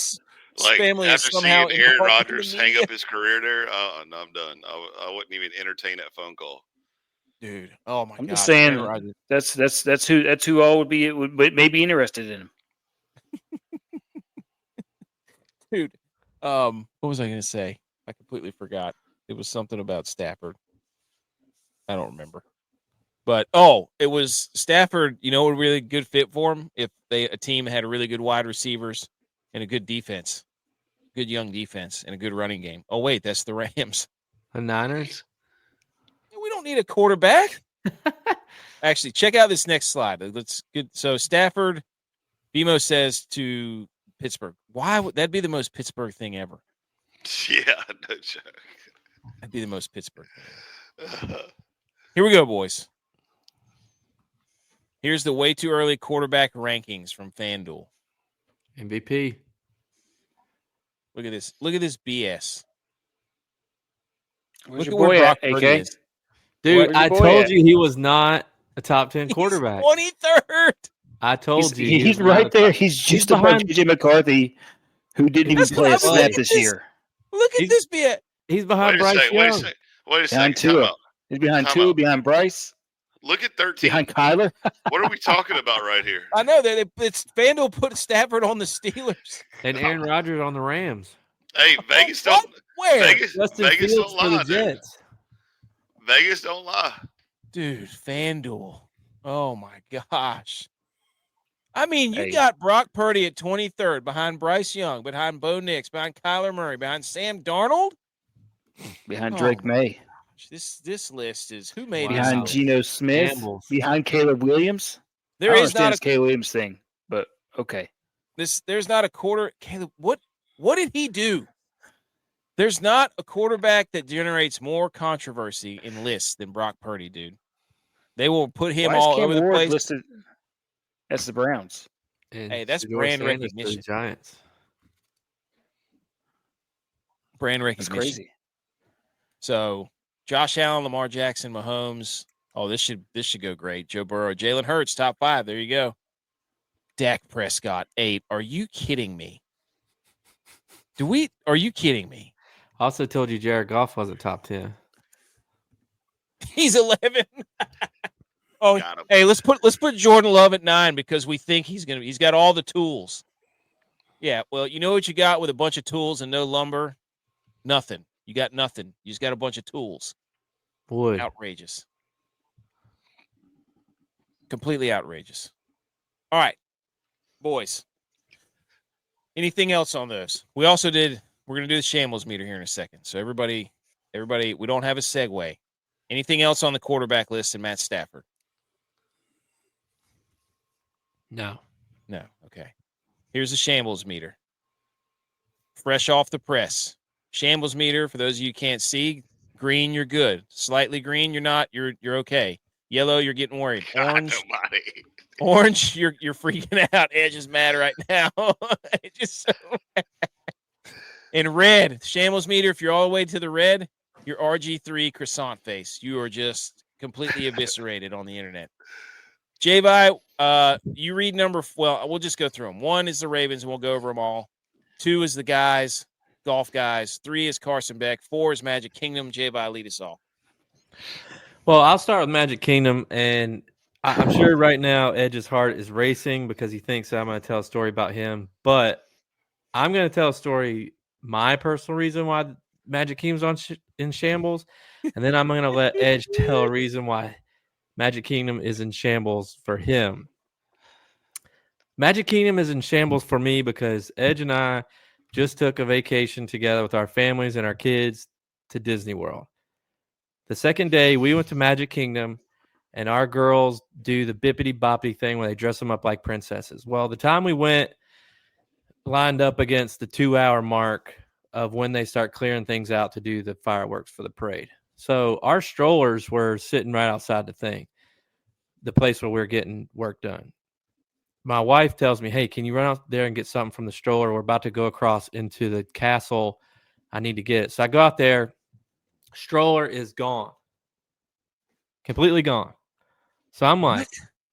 Speaker 4: Like
Speaker 1: family
Speaker 4: after
Speaker 1: is somehow
Speaker 4: seeing Aaron
Speaker 1: involved in
Speaker 4: Rodgers
Speaker 1: the
Speaker 4: hang
Speaker 1: media.
Speaker 4: up his career there, no, I'm done. I wouldn't even entertain that phone call.
Speaker 1: Dude, oh my god!
Speaker 3: I'm just saying
Speaker 1: Aaron Rodgers.
Speaker 3: that's who all would may be interested in him.
Speaker 1: Dude, what was I going to say? I completely forgot. It was something about Stafford. I don't remember. But it was Stafford. You know, a really good fit for him if a team had a really good wide receivers and a good defense, good young defense, and a good running game. Oh wait, that's the Rams.
Speaker 2: The Niners.
Speaker 1: We don't need a quarterback. Actually, check out this next slide. Let's good. So Stafford, BMO says to Pittsburgh, why would that be the most Pittsburgh thing ever?
Speaker 4: Yeah, no joke.
Speaker 1: That'd be the most Pittsburgh thing ever. Here we go, boys. Here's the way too early quarterback rankings from FanDuel.
Speaker 2: MVP.
Speaker 1: Look at this. Look at this BS.
Speaker 3: Where's
Speaker 1: Look
Speaker 3: your
Speaker 1: at where
Speaker 3: boy
Speaker 1: Brock
Speaker 3: at,
Speaker 1: Purdy
Speaker 3: AK?
Speaker 1: is.
Speaker 2: Dude,
Speaker 3: Where's your
Speaker 2: I
Speaker 3: boy
Speaker 2: told
Speaker 3: at?
Speaker 2: you he was not a top 10 quarterback.
Speaker 1: He's 23rd.
Speaker 2: I told you.
Speaker 3: He's right there. He's just above
Speaker 2: behind-
Speaker 3: JJ McCarthy, who didn't even
Speaker 1: That's
Speaker 3: play a
Speaker 1: what I mean.
Speaker 3: snap
Speaker 1: Look at
Speaker 3: this
Speaker 1: this.
Speaker 3: year.
Speaker 1: Look at this BS.
Speaker 2: He's behind Bryce Young.
Speaker 4: Wait a second.
Speaker 3: Behind
Speaker 4: Time
Speaker 3: Tua.
Speaker 4: out.
Speaker 3: He's behind
Speaker 4: Time
Speaker 3: Tua,
Speaker 4: out.
Speaker 3: behind Bryce,
Speaker 4: Look at 13.
Speaker 3: behind Kyler.
Speaker 4: What are we talking about right here?
Speaker 1: I know that it's FanDuel put Stafford on the Steelers.
Speaker 2: And Aaron Rodgers on the Rams.
Speaker 4: Hey, Vegas
Speaker 1: What?
Speaker 4: don't.
Speaker 1: Where?
Speaker 4: Vegas
Speaker 2: Justin
Speaker 4: don't
Speaker 2: Fields for
Speaker 4: lie,
Speaker 2: the
Speaker 4: dude.
Speaker 2: Jets.
Speaker 4: Vegas don't lie.
Speaker 1: Dude, FanDuel. Oh my gosh. I mean, you
Speaker 3: Hey.
Speaker 1: got Brock Purdy at 23rd, behind Bryce Young, behind Bo Nix, behind Kyler Murray, behind Sam Darnold.
Speaker 3: Behind
Speaker 1: Oh,
Speaker 3: Drake May.
Speaker 1: This list is who made
Speaker 2: Wow.
Speaker 1: it?
Speaker 3: Behind Geno Smith.
Speaker 2: Shambles.
Speaker 3: Behind Caleb Williams.
Speaker 1: There
Speaker 3: I don't
Speaker 1: is not
Speaker 3: understand
Speaker 1: a
Speaker 3: this Caleb Williams thing, but okay.
Speaker 1: there's not a quarter. Caleb, what did he do? There's not a quarterback that generates more controversy in lists than Brock Purdy, dude. They will put him
Speaker 3: Why is
Speaker 1: all
Speaker 3: Cam
Speaker 1: over the
Speaker 3: Ward
Speaker 1: place.
Speaker 3: listed? That's the Browns.
Speaker 2: And
Speaker 1: Hey, that's
Speaker 2: Shedeur
Speaker 1: brand
Speaker 2: Sanders for the
Speaker 1: recognition.
Speaker 2: Giants.
Speaker 1: Brand
Speaker 3: That's
Speaker 1: recognition.
Speaker 3: crazy.
Speaker 1: So Josh Allen, Lamar Jackson, Mahomes. Oh, this should go great. Joe Burrow, Jalen Hurts, top 5. There you go. Dak Prescott, 8. Are you kidding me? Are you kidding me?
Speaker 2: Also told you Jared Goff wasn't top 10.
Speaker 1: He's 11. Oh,
Speaker 4: Got him.
Speaker 1: hey, let's put Jordan Love at 9 because we think he's got all the tools. Yeah, well, you know what you got with a bunch of tools and no lumber? Nothing. You got nothing. You just got a bunch of tools.
Speaker 2: Wood.
Speaker 1: Outrageous. Completely outrageous. All right, boys. Anything else on those? We're going to do the shambles meter here in a second. So everybody, we don't have a segue. Anything else on the quarterback list in Matt Stafford?
Speaker 2: No.
Speaker 1: Okay. Here's the shambles meter. Fresh off the press. Shambles meter, for those of you who can't see, green, you're good. Slightly green, you're not. You're okay. Yellow, you're getting worried. Orange, you're freaking out. Edge is mad right now. Just so and red, shambles meter, if you're all the way to the red, you're RG3 croissant face. You are just completely eviscerated on the internet. J.Vi, you read we'll just go through them. 1 is the Ravens, and we'll go over them all. 2 is the guys, golf guys. 3 is Carson Beck. 4 is Magic Kingdom. J.Vi, lead us all.
Speaker 2: Well, I'll start with Magic Kingdom, and I'm sure right now Edge's heart is racing because he thinks I'm going to tell a story about him. But I'm going to tell a story, my personal reason why Magic Kingdom's in shambles, and then I'm going to let Edge tell a reason why Magic Kingdom is in shambles for him. Magic Kingdom is in shambles for me because Edge and I just took a vacation together with our families and our kids to Disney World. The second day, we went to Magic Kingdom, and our girls do the bippity-boppity thing where they dress them up like princesses. Well, the time we went lined up against the 2-hour mark of when they start clearing things out to do the fireworks for the parade. So our strollers were sitting right outside the place where we're getting work done. My wife tells me, hey, can you run out there and get something from the stroller? We're about to go across into the castle. I need to get it. So I go out there. Stroller is gone. Completely gone. So I'm like,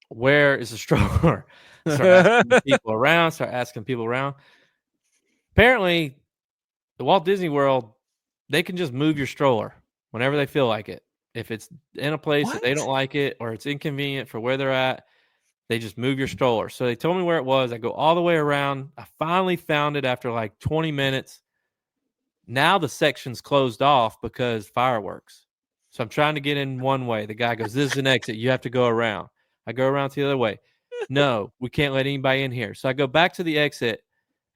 Speaker 2: where is the stroller? Start asking people around. Apparently, the Walt Disney World, they can just move your stroller whenever they feel like it. If it's in a place that they don't like it or it's inconvenient for where they're at, they just move your stroller. So they told me where it was. I go all the way around. I finally found it after like 20 minutes. Now the section's closed off because fireworks. So I'm trying to get in one way. The guy goes, this is an exit. You have to go around. I go around the other way. No, we can't let anybody in here. So I go back to the exit,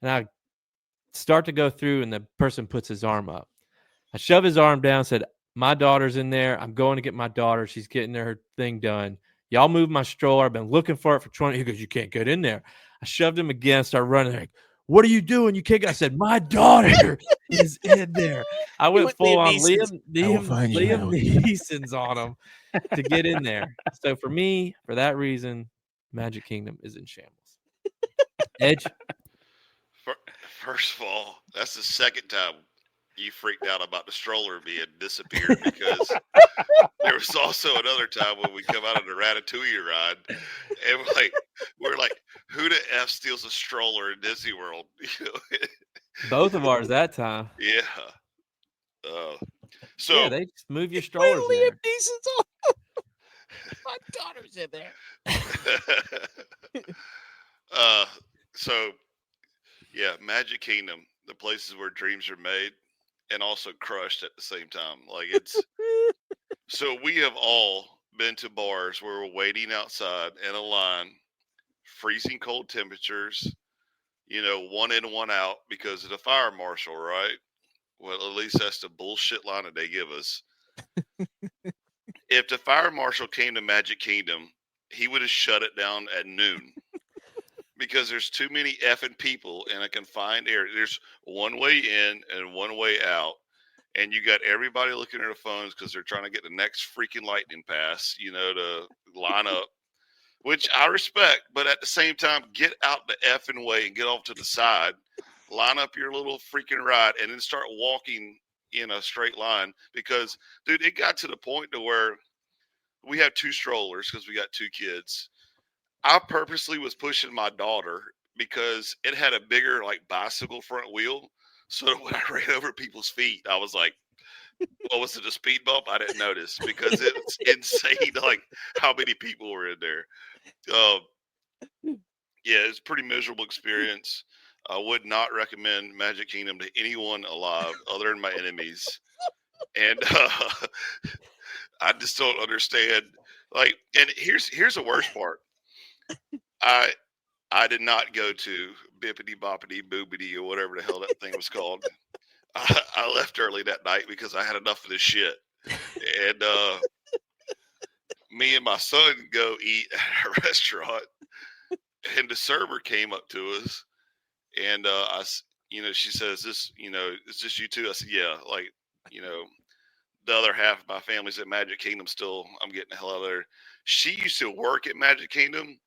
Speaker 2: and I start to go through, and the person puts his arm up. I shove his arm down, said, my daughter's in there. I'm going to get my daughter. She's getting her thing done. Y'all move my stroller. I've been looking for it for 20. He goes, you can't get in there. I shoved him again, started running. Like, what are you doing? You can't. I said, my daughter is in there. I went full on Liam Neeson's on him to get in there. So for me, for that reason, Magic Kingdom is in shambles. Edge?
Speaker 4: First of all, that's the second time you freaked out about the stroller being disappeared, because there was also another time when we come out of the Ratatouille ride, and we're like, who the F steals a stroller in Disney World?
Speaker 2: Both of ours that time.
Speaker 4: Yeah. So
Speaker 2: yeah, they just move your strollers there.
Speaker 1: My daughter's in there.
Speaker 4: So yeah, Magic Kingdom, the places where dreams are made and also crushed at the same time. Like, it's so we have all been to bars where we're waiting outside in a line, freezing cold temperatures, one in, one out because of the fire marshal, right? Well, at least that's the bullshit line that they give us. If the fire marshal came to Magic Kingdom, he would have shut it down at noon. Because there's too many effing people in a confined area. There's one way in and one way out. And you got everybody looking at their phones because they're trying to get the next freaking lightning pass, to line up. Which I respect, but at the same time, get out the effing way and get off to the side. Line up your little freaking ride and then start walking in a straight line. Because, dude, it got to the point to where we have 2 strollers because we got 2 kids. I purposely was pushing my daughter because it had a bigger bicycle front wheel. So that when I ran over people's feet, I was like, what was it, a speed bump? I didn't notice because it's insane how many people were in there. Yeah, it's a pretty miserable experience. I would not recommend Magic Kingdom to anyone alive other than my enemies. And I just don't understand. Like, and here's the worst part. I did not go to Bippity Boppity Boobity or whatever the hell that thing was called. I left early that night because I had enough of this shit. And me and my son go eat at a restaurant, and the server came up to us, and she says, "This, is this you too?" I said, "Yeah." Like, the other half of my family's at Magic Kingdom still. I'm getting the hell out of there. She used to work at Magic Kingdom,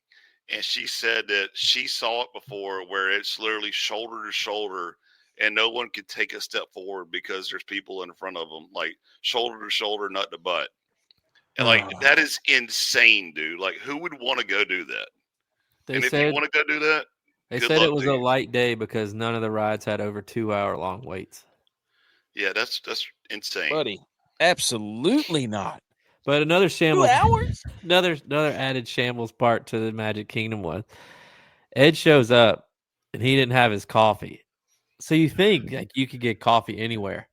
Speaker 4: and she said that she saw it before where it's literally shoulder to shoulder and no one could take a step forward because there's people in front of them, like shoulder to shoulder, nut to butt. And like, that is insane, dude. Like, who would want to go do that? And if you want to go do that,
Speaker 2: they
Speaker 4: good
Speaker 2: said
Speaker 4: luck
Speaker 2: it was
Speaker 4: to
Speaker 2: a
Speaker 4: you.
Speaker 2: light day because none of the rides had over 2-hour long waits.
Speaker 4: Yeah, that's insane.
Speaker 1: Buddy, absolutely not.
Speaker 2: But another
Speaker 1: 2
Speaker 2: shambles,
Speaker 1: hours?
Speaker 2: another added shambles part to the Magic Kingdom was Ed shows up and he didn't have his coffee. So you think like you could get coffee anywhere?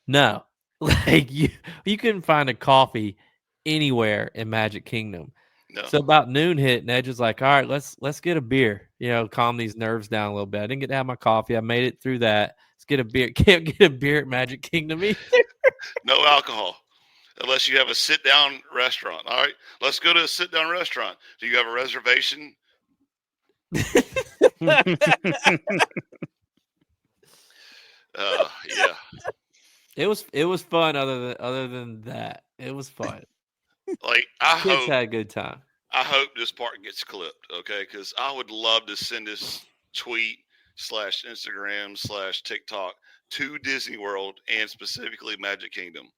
Speaker 2: No, like you couldn't find a coffee anywhere in Magic Kingdom.
Speaker 4: No.
Speaker 2: So about noon hit, and Edge was like, "All right, let's get a beer. Calm these nerves down a little bit. I didn't get to have my coffee. I made it through that. Let's get a beer. Can't get a beer at Magic Kingdom either.
Speaker 4: No alcohol. Unless you have a sit-down restaurant. All right, let's go to a sit-down restaurant. Do you have a reservation? Yeah.
Speaker 2: It was fun. Other than that, it was fun.
Speaker 4: Like,
Speaker 2: Kids had a good time.
Speaker 4: I hope this part gets clipped, okay? Because I would love to send this tweet / Instagram / TikTok to Disney World and specifically Magic Kingdom.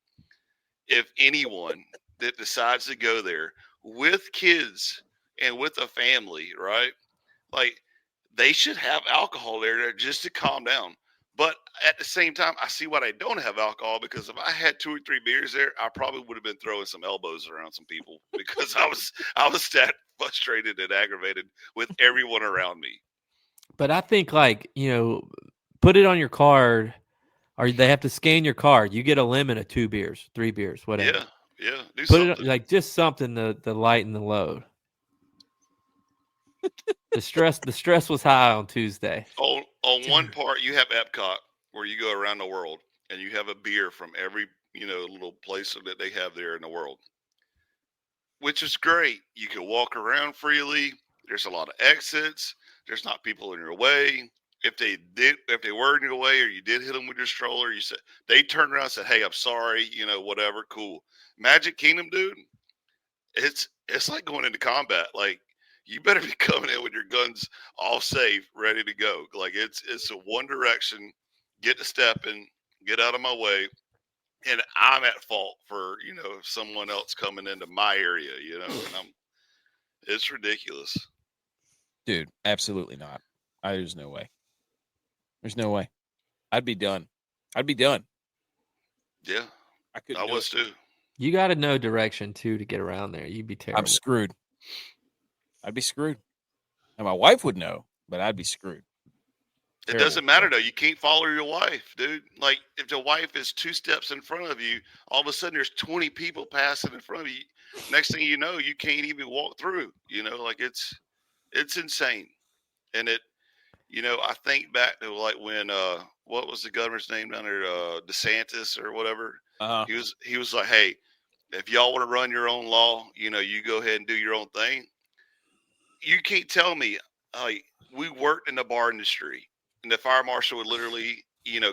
Speaker 4: If anyone that decides to go there with kids and with a family, right? Like, they should have alcohol there just to calm down. But at the same time, I see why they don't have alcohol, because if I had 2 or 3 beers there, I probably would have been throwing some elbows around some people because I was that frustrated and aggravated with everyone around me.
Speaker 2: But I think put it on your card, or they have to scan your card. You get a limit of 2 beers, 3 beers, whatever.
Speaker 4: Yeah. Do
Speaker 2: Put
Speaker 4: something.
Speaker 2: it like just something to lighten the load. The stress was high on Tuesday.
Speaker 4: On one part, you have Epcot, where you go around the world and you have a beer from every little place that they have there in the world, which is great. You can walk around freely. There's a lot of exits. There's not people in your way. If they were in your way, or you did hit them with your stroller, they turned around and said, "Hey, I'm sorry," whatever. Cool. Magic Kingdom, dude, it's like going into combat. Like, you better be coming in with your guns all safe, ready to go. Like, it's a one direction, get to stepping, get out of my way, and I'm at fault for someone else coming into my area. And it's ridiculous,
Speaker 1: Dude, absolutely not. There's no way. There's no way. I'd be done.
Speaker 4: Yeah,
Speaker 1: I couldn't.
Speaker 4: I was too.
Speaker 2: You got to know direction too to get around there. You'd be terrible.
Speaker 1: I'm screwed. I'd be screwed. And my wife would know, but I'd be screwed.
Speaker 4: It doesn't matter though. You can't follow your wife, dude. Like, if the wife is 2 steps in front of you, all of a sudden there's 20 people passing in front of you. Next thing you know, you can't even walk through. Like, it's insane. And I think back to like when what was the governor's name down there, DeSantis or whatever.
Speaker 1: Uh-huh.
Speaker 4: He was like, "Hey, if y'all want to run your own law, you go ahead and do your own thing." You can't tell me. We worked in the bar industry, and the fire marshal would literally,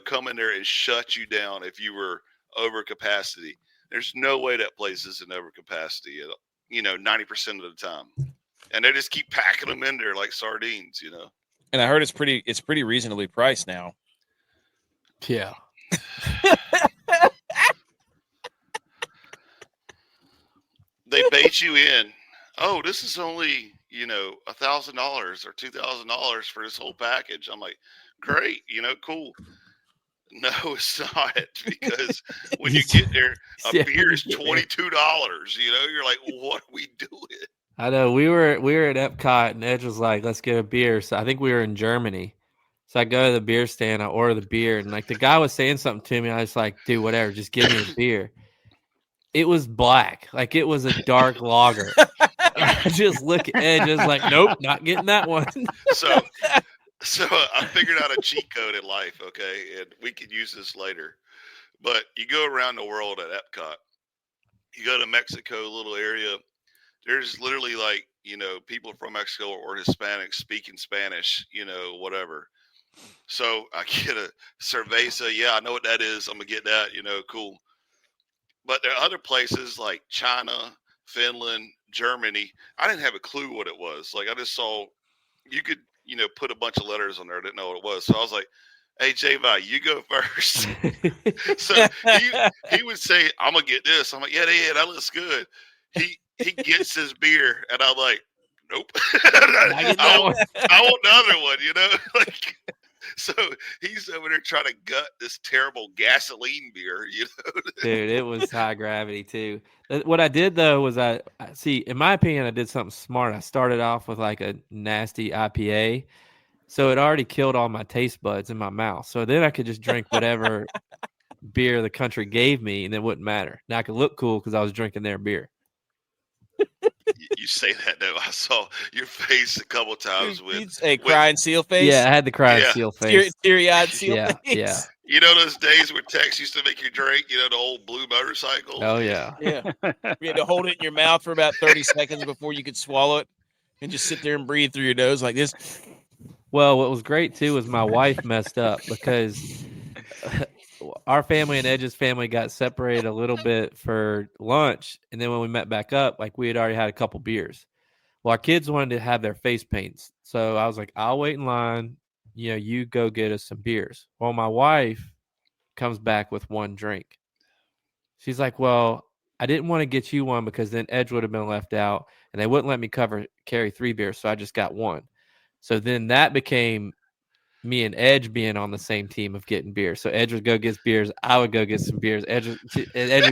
Speaker 4: come in there and shut you down if you were over capacity. There's no way that place is in over capacity, 90% of the time, and they just keep packing them in there like sardines,
Speaker 1: And I heard it's pretty reasonably priced now.
Speaker 2: Yeah.
Speaker 4: They bait you in. Oh, this is only $1,000 or $2,000 for this whole package. I'm like, great, cool. No, it's not, because when you get there, a beer is $22. You're like, what are we doing?
Speaker 2: I know we were at Epcot, and Edge was like, "Let's get a beer." So I think we were in Germany, So I go to the beer stand, I order the beer, and like the guy was saying something to me. I was like, dude, whatever, just give me a beer. It was black, like it was a dark lager. I just look at Ed, just like, nope, not getting that one.
Speaker 4: So I figured out a cheat code in life, okay, and we could use this later. But you go around the world at Epcot. You go to Mexico, little area. There's literally like, people from Mexico or Hispanics speaking Spanish, whatever. So I get a cerveza. Yeah, I know what that is. I'm gonna get that. Cool. But there are other places like China, Finland, Germany. I didn't have a clue what it was. Like I just saw you could, put a bunch of letters on there. I didn't know what it was. So I was like, hey, J-Vi, you go first. So he would say, I'm going to get this. I'm like, yeah, that looks good. He gets his beer, and I'm like, nope. I want the other one, like. So he's over there trying to gut this terrible gasoline beer,
Speaker 2: Dude, it was high gravity too. What I did though was I see, in my opinion, I did something smart. I started off with like a nasty IPA, so it already killed all my taste buds in my mouth. So then I could just drink whatever beer the country gave me, and it wouldn't matter. Now I could look cool because I was drinking their beer.
Speaker 4: You say that though. I saw your face a couple times with
Speaker 1: a crying seal face.
Speaker 2: Yeah, I had the crying seal face,
Speaker 1: teary-eyed seal face.
Speaker 2: Yeah.
Speaker 4: You know those days where Tex used to make you drink, the old blue motorcycle?
Speaker 2: Oh, yeah.
Speaker 1: Yeah. You had to hold it in your mouth for about 30 seconds before you could swallow it and just sit there and breathe through your nose like this.
Speaker 2: Well, what was great, too, was my wife messed up because our family and Edge's family got separated a little bit for lunch. And then when we met back up, like we had already had a couple beers. Well, our kids wanted to have their face paints. So I was like, I'll wait in line. You go get us some beers. Well, my wife comes back with one drink. She's like, well, I didn't want to get you one because then Edge would have been left out and they wouldn't let me carry 3 beers. So I just got one. So then that became me and Edge being on the same team of getting beer. So Edge would go get beers. I would go get some beers. Edge would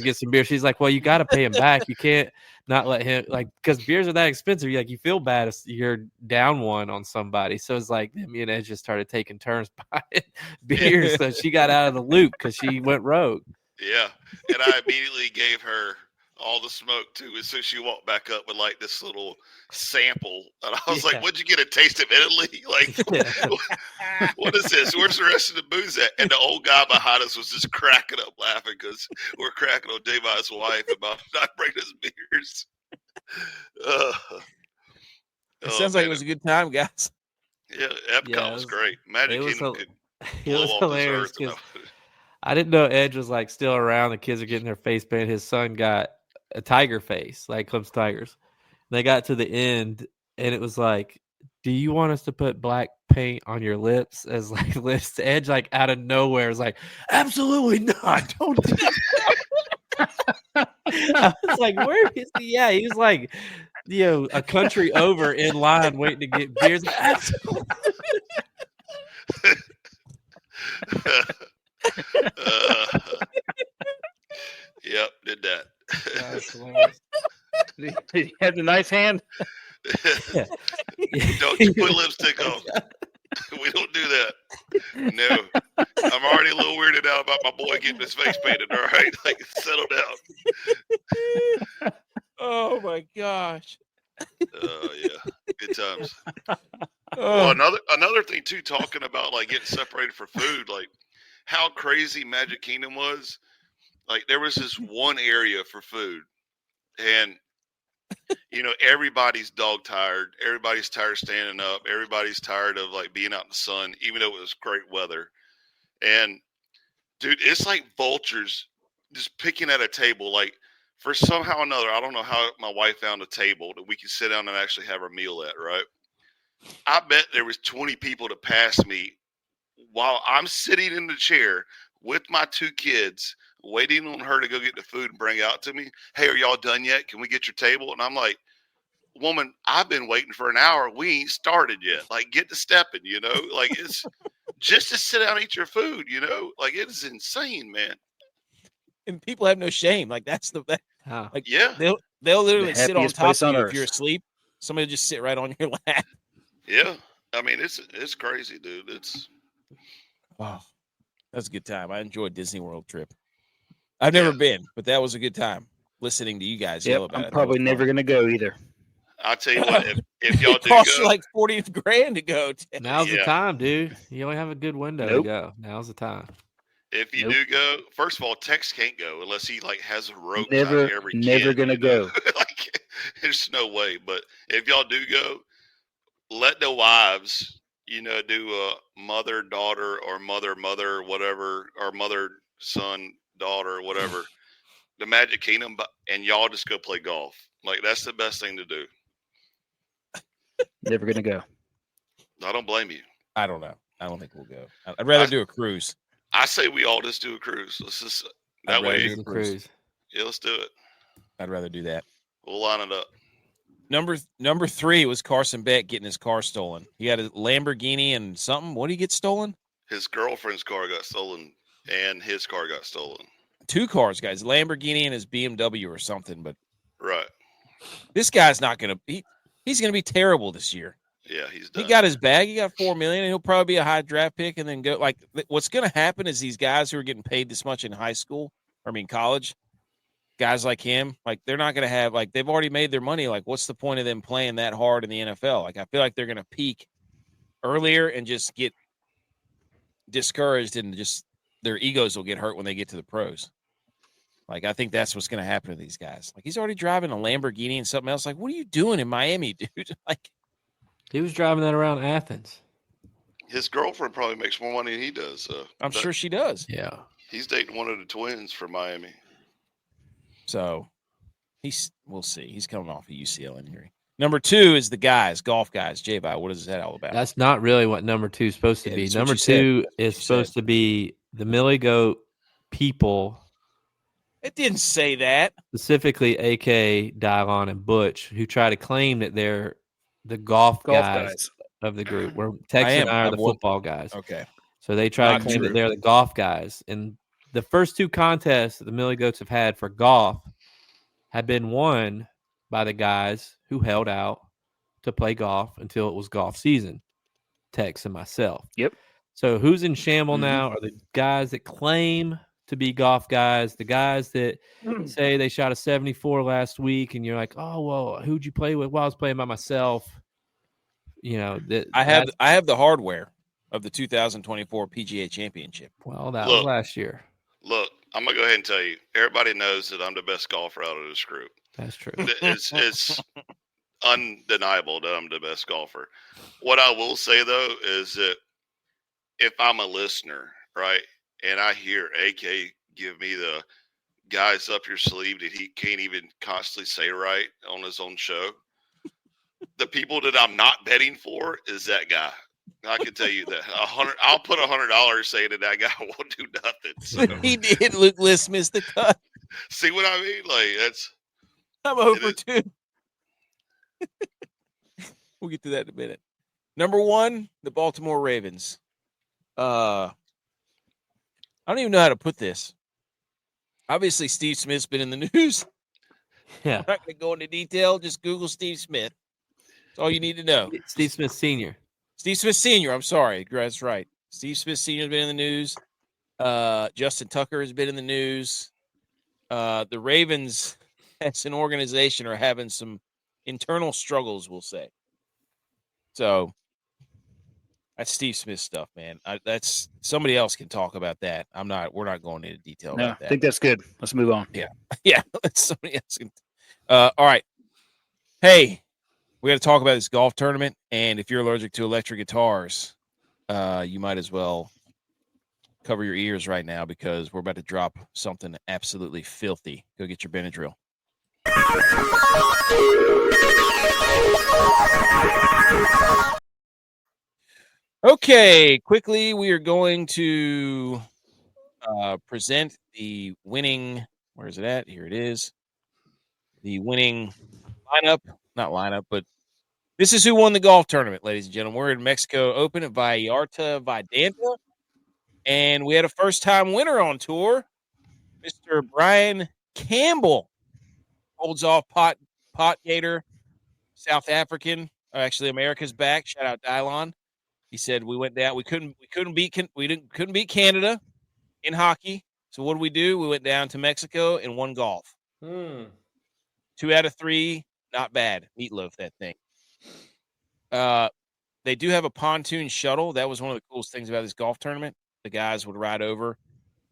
Speaker 2: get some beers. She's like, well, you got to pay him back. You can't not let him, like, because beers are that expensive. You feel bad if you're down one on somebody. So it's like me and Edge just started taking turns buying beers. So she got out of the loop because she went rogue.
Speaker 4: Yeah. And I immediately gave her all the smoke too. And so she walked back up with like this little sample. And I was like, what'd you get, a taste of Italy? Like, what is this? Where's the rest of the booze at? And the old guy behind us was just cracking up laughing because we're cracking on Davi's wife about not bringing us beers.
Speaker 1: It sounds like it was a good time, guys.
Speaker 4: Yeah, Epcot was great. Magic Kingdom could
Speaker 2: it was hilarious because I didn't know Edge was like still around. The kids are getting their face painted. His son got a tiger face, like Clemson Tigers. They got to the end, and it was like, do you want us to put black paint on your lips as like lips? Edge, like out of nowhere, was like, absolutely not. Don't do that. I was like, where is he? Yeah, he was like, a country over in line waiting to get beers. Absolutely.
Speaker 4: Yep, did that.
Speaker 3: Did he have the knife hand?
Speaker 4: Don't you put lipstick on. We don't do that. No. I'm already a little weirded out about my boy getting his face painted, all right? Like, settle down.
Speaker 1: Oh, my gosh.
Speaker 4: Yeah. Good times. Well, another thing, too, talking about, like, getting separated for food, like, how crazy Magic Kingdom was. Like, there was this one area for food, and everybody's dog tired. Everybody's tired of standing up. Everybody's tired of like being out in the sun, even though it was great weather. And dude, it's like vultures just picking at a table. Like for somehow or another, I don't know how my wife found a table that we could sit down and actually have our meal at, right? I bet there was 20 people to pass me while I'm sitting in the chair with my 2 kids, waiting on her to go get the food and bring it out to me. Hey, are y'all done yet? Can we get your table? And I'm like, woman, I've been waiting for an hour. We ain't started yet. Like, get to stepping, Like, it's just to sit down and eat your food, Like, it is insane, man.
Speaker 1: And people have no shame. Like, that's the like,
Speaker 4: yeah.
Speaker 1: They'll literally sit on top of you
Speaker 3: earth.
Speaker 1: if you're asleep. Somebody just sit right on your lap.
Speaker 4: Yeah. I mean, it's crazy, dude. It's
Speaker 1: Oh, that was a good time. I enjoyed Disney World trip. I've never been, but that was a good time listening to you guys yell about it.
Speaker 3: I'm probably never going to go either.
Speaker 4: I'll tell you what, if y'all
Speaker 1: it
Speaker 4: do
Speaker 1: costs
Speaker 4: go,
Speaker 1: you like $40,000 to go.
Speaker 2: Now's the
Speaker 4: Yeah.
Speaker 2: time, dude. You only have a good window to
Speaker 3: Nope.
Speaker 2: go. Now's the time.
Speaker 4: if you
Speaker 3: Nope.
Speaker 4: do go, first of all, Tex can't go unless he like has a rope
Speaker 3: Never-
Speaker 4: tied to every
Speaker 3: never
Speaker 4: kid,
Speaker 3: gonna
Speaker 4: you know?
Speaker 3: go.
Speaker 4: Like, there's no way. But if y'all do go, let the wives, you know, do a mother daughter or mother whatever, or mother son daughter whatever, the Magic Kingdom, and y'all just go play golf. Like that's the best thing to do.
Speaker 3: Never going to go.
Speaker 4: I don't blame you.
Speaker 1: I don't know. I don't think we'll go. I'd rather do a cruise.
Speaker 4: I say we all just do a cruise. Let's just that
Speaker 1: I'd rather
Speaker 4: way.
Speaker 1: do
Speaker 2: Disney
Speaker 1: cruise.
Speaker 2: cruise.
Speaker 4: Yeah, let's do it.
Speaker 1: I'd rather do that.
Speaker 4: We'll line it up.
Speaker 1: Number 3 was Carson Beck getting his car stolen. He had a Lamborghini and something. What did he get stolen?
Speaker 4: His girlfriend's car got stolen, and his car got stolen.
Speaker 1: 2 cars, guys. Lamborghini and his BMW or something. But
Speaker 4: Right.
Speaker 1: this guy's not going to – he's going to be terrible this year.
Speaker 4: Yeah, he's done.
Speaker 1: He got his bag. He got $4 million, and he'll probably be a high draft pick and then go – like what's going to happen is these guys who are getting paid this much in college, guys like him, like they're not going to have – like they've already made their money. Like what's the point of them playing that hard in the NFL? Like I feel like they're going to peak earlier and just get discouraged and just their egos will get hurt when they get to the pros. Like, I think that's what's going to happen to these guys. Like, he's already driving a Lamborghini and something else. Like, what are you doing in Miami, dude? Like,
Speaker 2: He was driving that around Athens.
Speaker 4: His girlfriend probably makes more money than he does. So
Speaker 1: I'm sure she does.
Speaker 2: Yeah.
Speaker 4: he's dating one of the twins from Miami.
Speaker 1: So, we'll see. He's coming off a UCL injury. Number 2 is the guys, golf guys. J-Vi, what is that all about?
Speaker 2: That's not really what number 2 is supposed to
Speaker 1: Yeah,
Speaker 2: be.
Speaker 1: that's what
Speaker 2: Number
Speaker 1: you said.
Speaker 2: 2
Speaker 1: That's what
Speaker 2: is
Speaker 1: you
Speaker 2: supposed to be the Millie Goat people,
Speaker 1: It didn't say that.
Speaker 2: specifically AK, Dylon, and Butch, who try to claim that they're the golf guys of the group. Where Tex and I are the football guys.
Speaker 1: Okay.
Speaker 2: So they try
Speaker 1: Not
Speaker 2: to claim
Speaker 1: true.
Speaker 2: that they're the golf guys. And the first 2 contests that the Millie Goats have had for golf have been won by the guys who held out to play golf until it was golf season, Tex and myself.
Speaker 3: Yep.
Speaker 2: So who's in shamble
Speaker 1: Mhm.
Speaker 2: now are the guys that claim to be golf guys, the guys that say they shot a 74 last week, and you're like, oh, well, who'd you play with? Well, I was playing by myself. You know,
Speaker 1: I have the hardware of the 2024 PGA Championship.
Speaker 2: Well, that was
Speaker 4: Look.
Speaker 2: last year.
Speaker 4: Look, I'm gonna go ahead and tell you. Everybody knows that I'm the best golfer out of this group.
Speaker 2: That's true.
Speaker 4: It's undeniable that I'm the best golfer. What I will say though is that if I'm a listener, right, and I hear AK give me the guys up your sleeve that he can't even constantly say right on his own show, the people that I'm not betting for is that guy. I can tell you that I'll put $100 saying that guy won't do nothing. So,
Speaker 1: He did. Luke List missed the cut.
Speaker 4: see what I mean? Like that's
Speaker 1: I'm over 2. We'll get to that in a minute. Number 1, the Baltimore Ravens. I don't even know how to put this. Obviously, Steve Smith's been in the news.
Speaker 2: Yeah.
Speaker 1: I'm not going to go into detail. Just Google Steve Smith. That's all you need to know.
Speaker 2: Steve Smith Sr.
Speaker 1: Steve Smith Sr. I'm sorry. That's right. Steve Smith Sr. has been in the news. Justin Tucker has been in the news. The Ravens, as an organization, are having some internal struggles, we'll say. So that's Steve Smith stuff, man. That's somebody else can talk about that. We're not going into detail
Speaker 3: No,
Speaker 1: about that.
Speaker 3: I think that's good. Let's move on.
Speaker 1: Yeah, somebody else can. All right. Hey, we got to talk about this golf tournament, and if you're allergic to electric guitars, you might as well cover your ears right now because we're about to drop something absolutely filthy. Go get your Benadryl. Okay, quickly, we are going to present the winning. Where is it at? Here it is. The winning lineup, not lineup, but this is who won the golf tournament, ladies and gentlemen. We're in Mexico Open at Vallarta Vidanta, and we had a first-time winner on tour, Mr. Brian Campbell. Holds off Pot Gator, South African, actually America's back. Shout out Dylon. He said we went down. We couldn't beat Canada in hockey. So what did we do? We went down to Mexico and won golf. 2 out of 3, not bad. Meatloaf that thing. They do have a pontoon shuttle. That was one of the coolest things about this golf tournament. The guys would ride over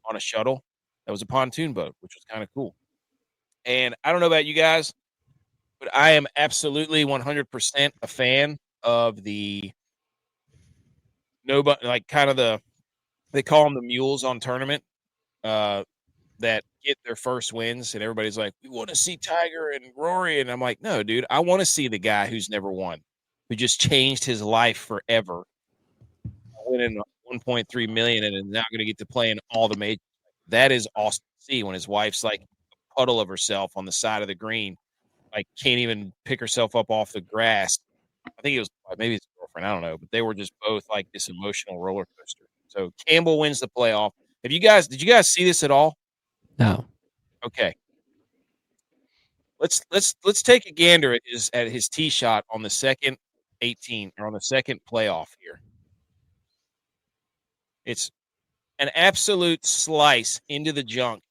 Speaker 1: on a shuttle. That was a pontoon boat, which was kind of cool. And I don't know about you guys, but I am absolutely 100% a fan of the they call them the mules on tournament that get their first wins. And everybody's like, we want to see Tiger and Rory. And I'm like, no, dude, I want to see the guy who's never won, who just changed his life forever, winning 1.3 million and is now going to get to play in all the majors. That is awesome to see when his wife's like a puddle of herself on the side of the green, like can't even pick herself up off the grass. I think it was maybe his girlfriend, I don't know, but they were just both like this emotional roller coaster. So Campbell wins the playoff. Did you guys see this at all?
Speaker 2: No.
Speaker 1: Okay. Let's take a gander at his tee shot on the second 18 or on the second playoff here. It's an absolute slice into the junk.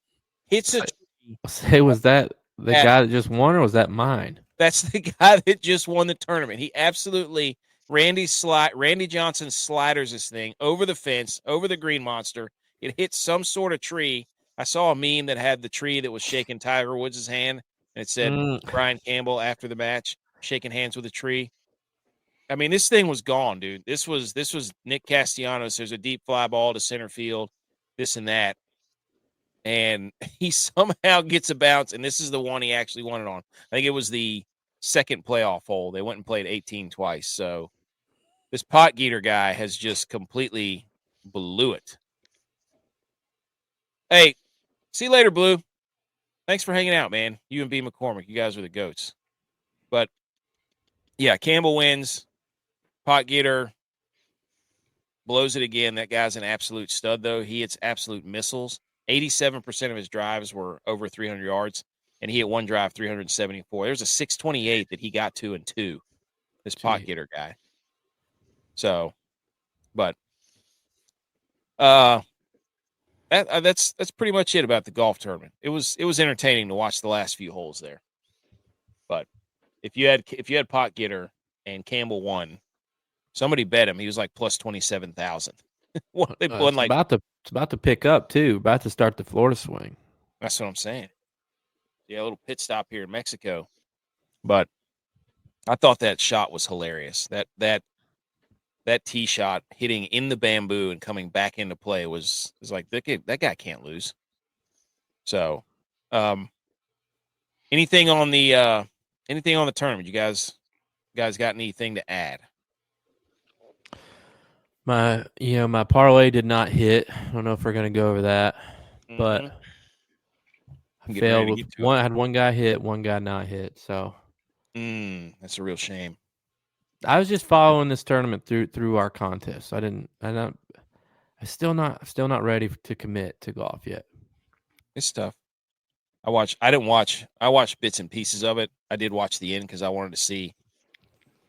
Speaker 1: Hits a tree.
Speaker 2: Say, was that the guy that just won, or was that mine?
Speaker 1: That's the guy that just won the tournament. He absolutely Randy Johnson sliders this thing over the fence, over the green monster. It hits some sort of tree. I saw a meme that had the tree that was shaking Tiger Woods' hand, and it said Brian Campbell after the match shaking hands with a tree. I mean, this thing was gone, dude. This was Nick Castellanos. There's a deep fly ball to center field, this and that. And he somehow gets a bounce, and this is the one he actually won it on. I think it was the second playoff hole. They went and played 18 twice. So this pot geeter guy has just completely blew it. Hey, see you later, Blue. Thanks for hanging out, man. You and B. McCormick, you guys are the goats. But, yeah, Campbell wins. Pot getter blows it again. That guy's an absolute stud, though. He hits absolute missiles. 87% of his drives were over 300 yards, and he hit one drive 374. There's a 628 that he got 2 and 2. This pot getter guy. So, but that's pretty much it about the golf tournament. It was entertaining to watch the last few holes there. But if you had pot getter and Campbell won, somebody bet him. He was like plus 27,000. They won like
Speaker 2: it's about to pick up too. About to start the Florida swing.
Speaker 1: That's what I'm saying. Yeah, a little pit stop here in Mexico. But I thought that shot was hilarious. That tee shot hitting in the bamboo and coming back into play was like that guy can't lose. So, anything on the tournament? You guys got anything to add?
Speaker 2: My parlay did not hit. I don't know if we're going to go over that, but I failed with one. I had one guy hit, one guy not hit. So
Speaker 1: that's a real shame.
Speaker 2: I was just following this tournament through our contest. I'm still not ready to commit to golf yet.
Speaker 1: It's tough. I watched bits and pieces of it. I did watch the end because I wanted to see.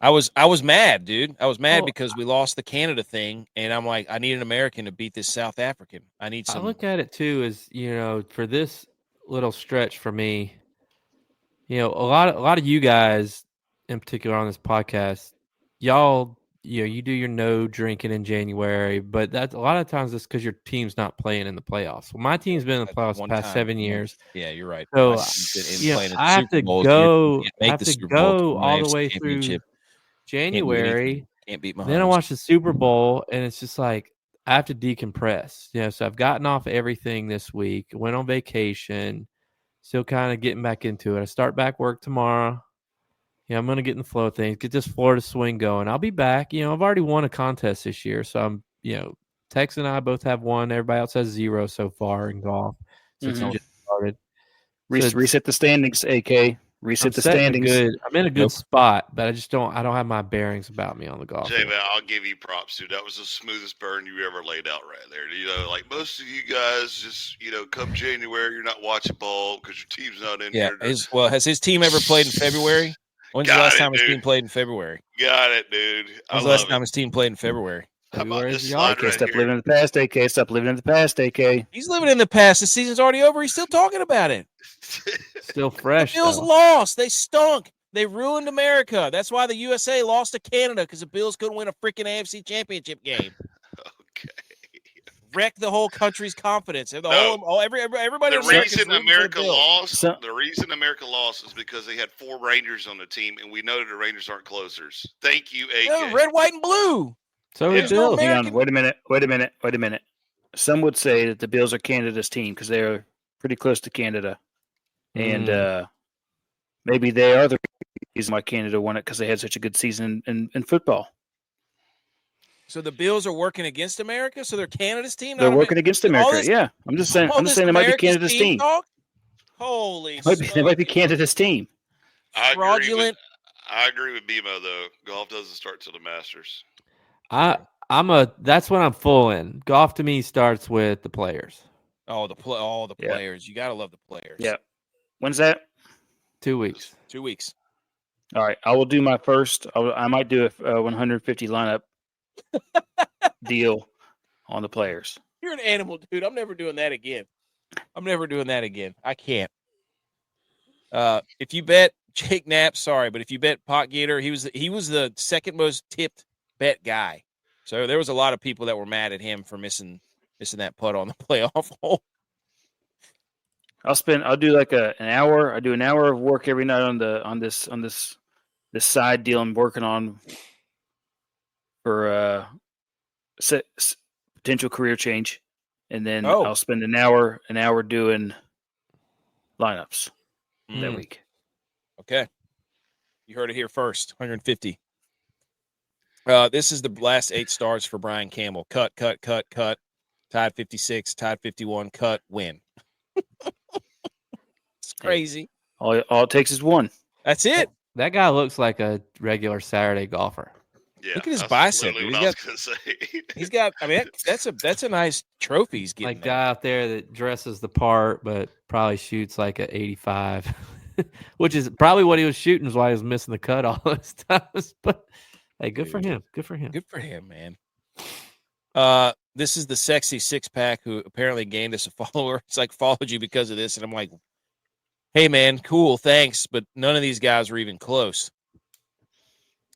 Speaker 1: I was mad, dude. I was mad because we lost the Canada thing, and I'm like, I need an American to beat this South African. I need some.
Speaker 2: I look at it too as, for this little stretch for me, a lot of you guys in particular on this podcast, y'all, you do your no drinking in January, but that's a lot of times it's because your team's not playing in the playoffs. Well, my team's been in the playoffs the past 7 years.
Speaker 1: Yeah, you're right.
Speaker 2: So I have to go all the way through January.
Speaker 1: Can't beat Mahomes.
Speaker 2: Then I watch the Super Bowl, and it's just like I have to decompress. So I've gotten off everything this week. Went on vacation. Still kind of getting back into it. I start back work tomorrow. I'm going to get in the flow of things, get this Florida swing going. I'll be back. I've already won a contest this year. So I'm, Tex and I both have one. Everybody else has 0 so far in golf since we just started.
Speaker 3: Reset the standings, AK. Reset the standings.
Speaker 2: I'm in a good spot, but I don't have my bearings about me on the golf.
Speaker 4: Jay, man, I'll give you props, dude. That was the smoothest burn you ever laid out right there. Like most of you guys just, come January, you're not watching ball because your team's not in here.
Speaker 1: Has his team ever played in February? When's the
Speaker 4: Got
Speaker 1: last
Speaker 4: it,
Speaker 1: time his
Speaker 4: dude.
Speaker 1: team played in February?
Speaker 4: Got it, dude.
Speaker 1: When's
Speaker 4: I
Speaker 1: the last
Speaker 4: love
Speaker 1: time
Speaker 4: it.
Speaker 1: his team played in February?
Speaker 4: How about
Speaker 2: February
Speaker 4: this
Speaker 2: is
Speaker 4: slide
Speaker 3: AK,
Speaker 4: right
Speaker 3: stop
Speaker 4: here?
Speaker 3: living in the past, AK. Stop living in the past, AK.
Speaker 1: He's living in the past. The season's already over. He's still talking about it.
Speaker 2: Still
Speaker 1: The
Speaker 2: fresh
Speaker 1: Bills
Speaker 2: though.
Speaker 1: lost. They stunk. They ruined America. That's why the USA lost to Canada, because the Bills couldn't win a freaking AFC championship game.
Speaker 4: Okay.
Speaker 1: Wrecked the whole country's confidence. And
Speaker 4: No.
Speaker 1: Everybody
Speaker 4: The
Speaker 1: in America
Speaker 4: reason
Speaker 1: rooting for the
Speaker 4: America
Speaker 1: Bills.
Speaker 4: lost,
Speaker 3: So-
Speaker 4: the reason America lost is because they had 4 Rangers on the team, and we know the Rangers aren't closers. Thank you, AK.
Speaker 1: No, red, white, and blue.
Speaker 2: So
Speaker 4: Yeah.
Speaker 2: did
Speaker 1: There's no
Speaker 2: Bills.
Speaker 3: Hang
Speaker 1: American.
Speaker 3: on. Wait a minute. Some would say that the Bills are Canada's team because they're pretty close to Canada. And maybe they are the reason why Canada won it because they had such a good season in football.
Speaker 1: So the Bills are working against America. So they're Canada's team.
Speaker 3: They're
Speaker 1: not
Speaker 3: working against
Speaker 1: all
Speaker 3: America.
Speaker 1: this-
Speaker 3: Yeah, I'm just saying.
Speaker 1: all
Speaker 3: I'm just
Speaker 1: this
Speaker 3: saying it might be
Speaker 1: America's
Speaker 3: Canada's team.
Speaker 1: Talk? Holy
Speaker 3: It might be
Speaker 1: smokes.
Speaker 3: Canada's team.
Speaker 4: I
Speaker 1: Fraudulent.
Speaker 4: agree with BMO though. Golf doesn't start till the Masters.
Speaker 2: That's when I'm full in. Golf to me starts with the players.
Speaker 1: All the
Speaker 3: Yeah.
Speaker 1: players. You gotta love the players.
Speaker 3: Yeah. When's that?
Speaker 2: 2 weeks.
Speaker 1: 2 weeks.
Speaker 3: All right, I will do my first. I might do a 150 lineup deal on the players.
Speaker 1: You're an animal, dude. I'm never doing that again. I can't. If you bet Jake Knapp, sorry, but if you bet Pot Gator, he was the second most tipped bet guy. So there was a lot of people that were mad at him for missing that putt on the playoff hole.
Speaker 3: I'll do like an hour. I do an hour of work every night on this side deal I'm working on for potential career change, and then
Speaker 1: Oh.
Speaker 3: I'll spend an hour doing lineups that
Speaker 1: Mm,
Speaker 3: week.
Speaker 1: Okay. You heard it here first. 150. This is the last 8 stars for Brian Campbell. Cut. Tied 56, tied 51, cut, win. It's crazy.
Speaker 3: All it takes is one.
Speaker 1: That's it.
Speaker 2: That guy looks like a regular Saturday golfer.
Speaker 4: Yeah,
Speaker 1: Look at his
Speaker 4: that's
Speaker 1: bicep,
Speaker 4: literally
Speaker 1: dude.
Speaker 4: what I was gonna say.
Speaker 1: He's got. I mean, that's a nice trophy he's getting.
Speaker 2: Like
Speaker 1: there.
Speaker 2: guy out there that dresses the part, but probably shoots like a 85, which is probably what he was shooting. Is why he was missing the cut all those times. But hey, good for him. Good for him.
Speaker 1: Good for him, man. This is the sexy 6-pack who apparently gained us a follower. It's like followed you because of this, and I'm like, hey, man, cool, thanks, but none of these guys were even close.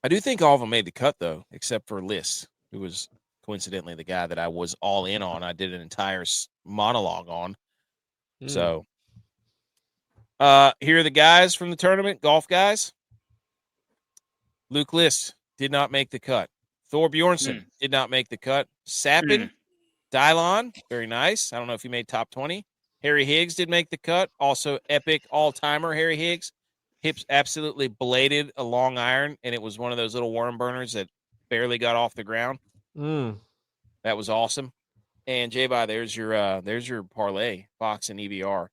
Speaker 1: I do think all of them made the cut though, except for Liss, who was coincidentally the guy that I was all in on. I did an entire monologue on. So, here are the guys from the tournament, golf guys. Luke Liss did not make the cut. Thor Bjornsson did not make the cut. Sappin, Dylon, very nice. I don't know if he made top 20. Harry Higgs did make the cut. Also, epic all-timer Harry Higgs. Hips absolutely bladed a long iron, and it was one of those little worm burners that barely got off the ground. That was awesome. And J-Bye, there's your parlay, Fox and EVR.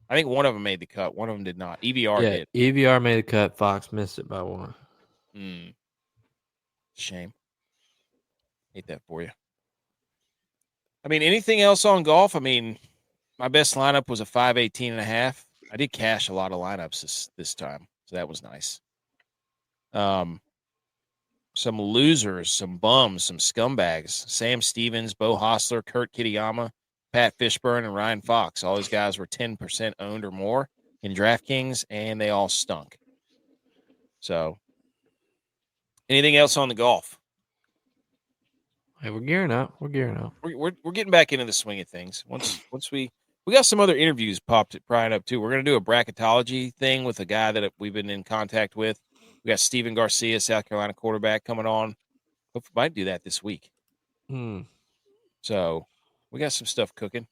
Speaker 1: I think one of them made the cut. One of them did not. EVR did.
Speaker 2: EVR made the cut. Fox missed it by one.
Speaker 1: Shame. Hate that for you. I mean, anything else on golf? I mean, my best lineup was a 518.5. I did cash a lot of lineups this time, so that was nice. Some losers, some bums, some scumbags. Sam Stevens, Bo Hostler, Kurt Kitayama, Pat Fishburne, and Ryan Fox. All those guys were 10% owned or more in DraftKings, and they all stunk. So, anything else on the golf?
Speaker 2: Hey, we're gearing up. We're
Speaker 1: Getting back into the swing of things. Once we got some other interviews popping up too. We're going to do a bracketology thing with a guy that we've been in contact with. We got Steven Garcia, South Carolina quarterback, coming on. Hope we might do that this week. So we got some stuff cooking.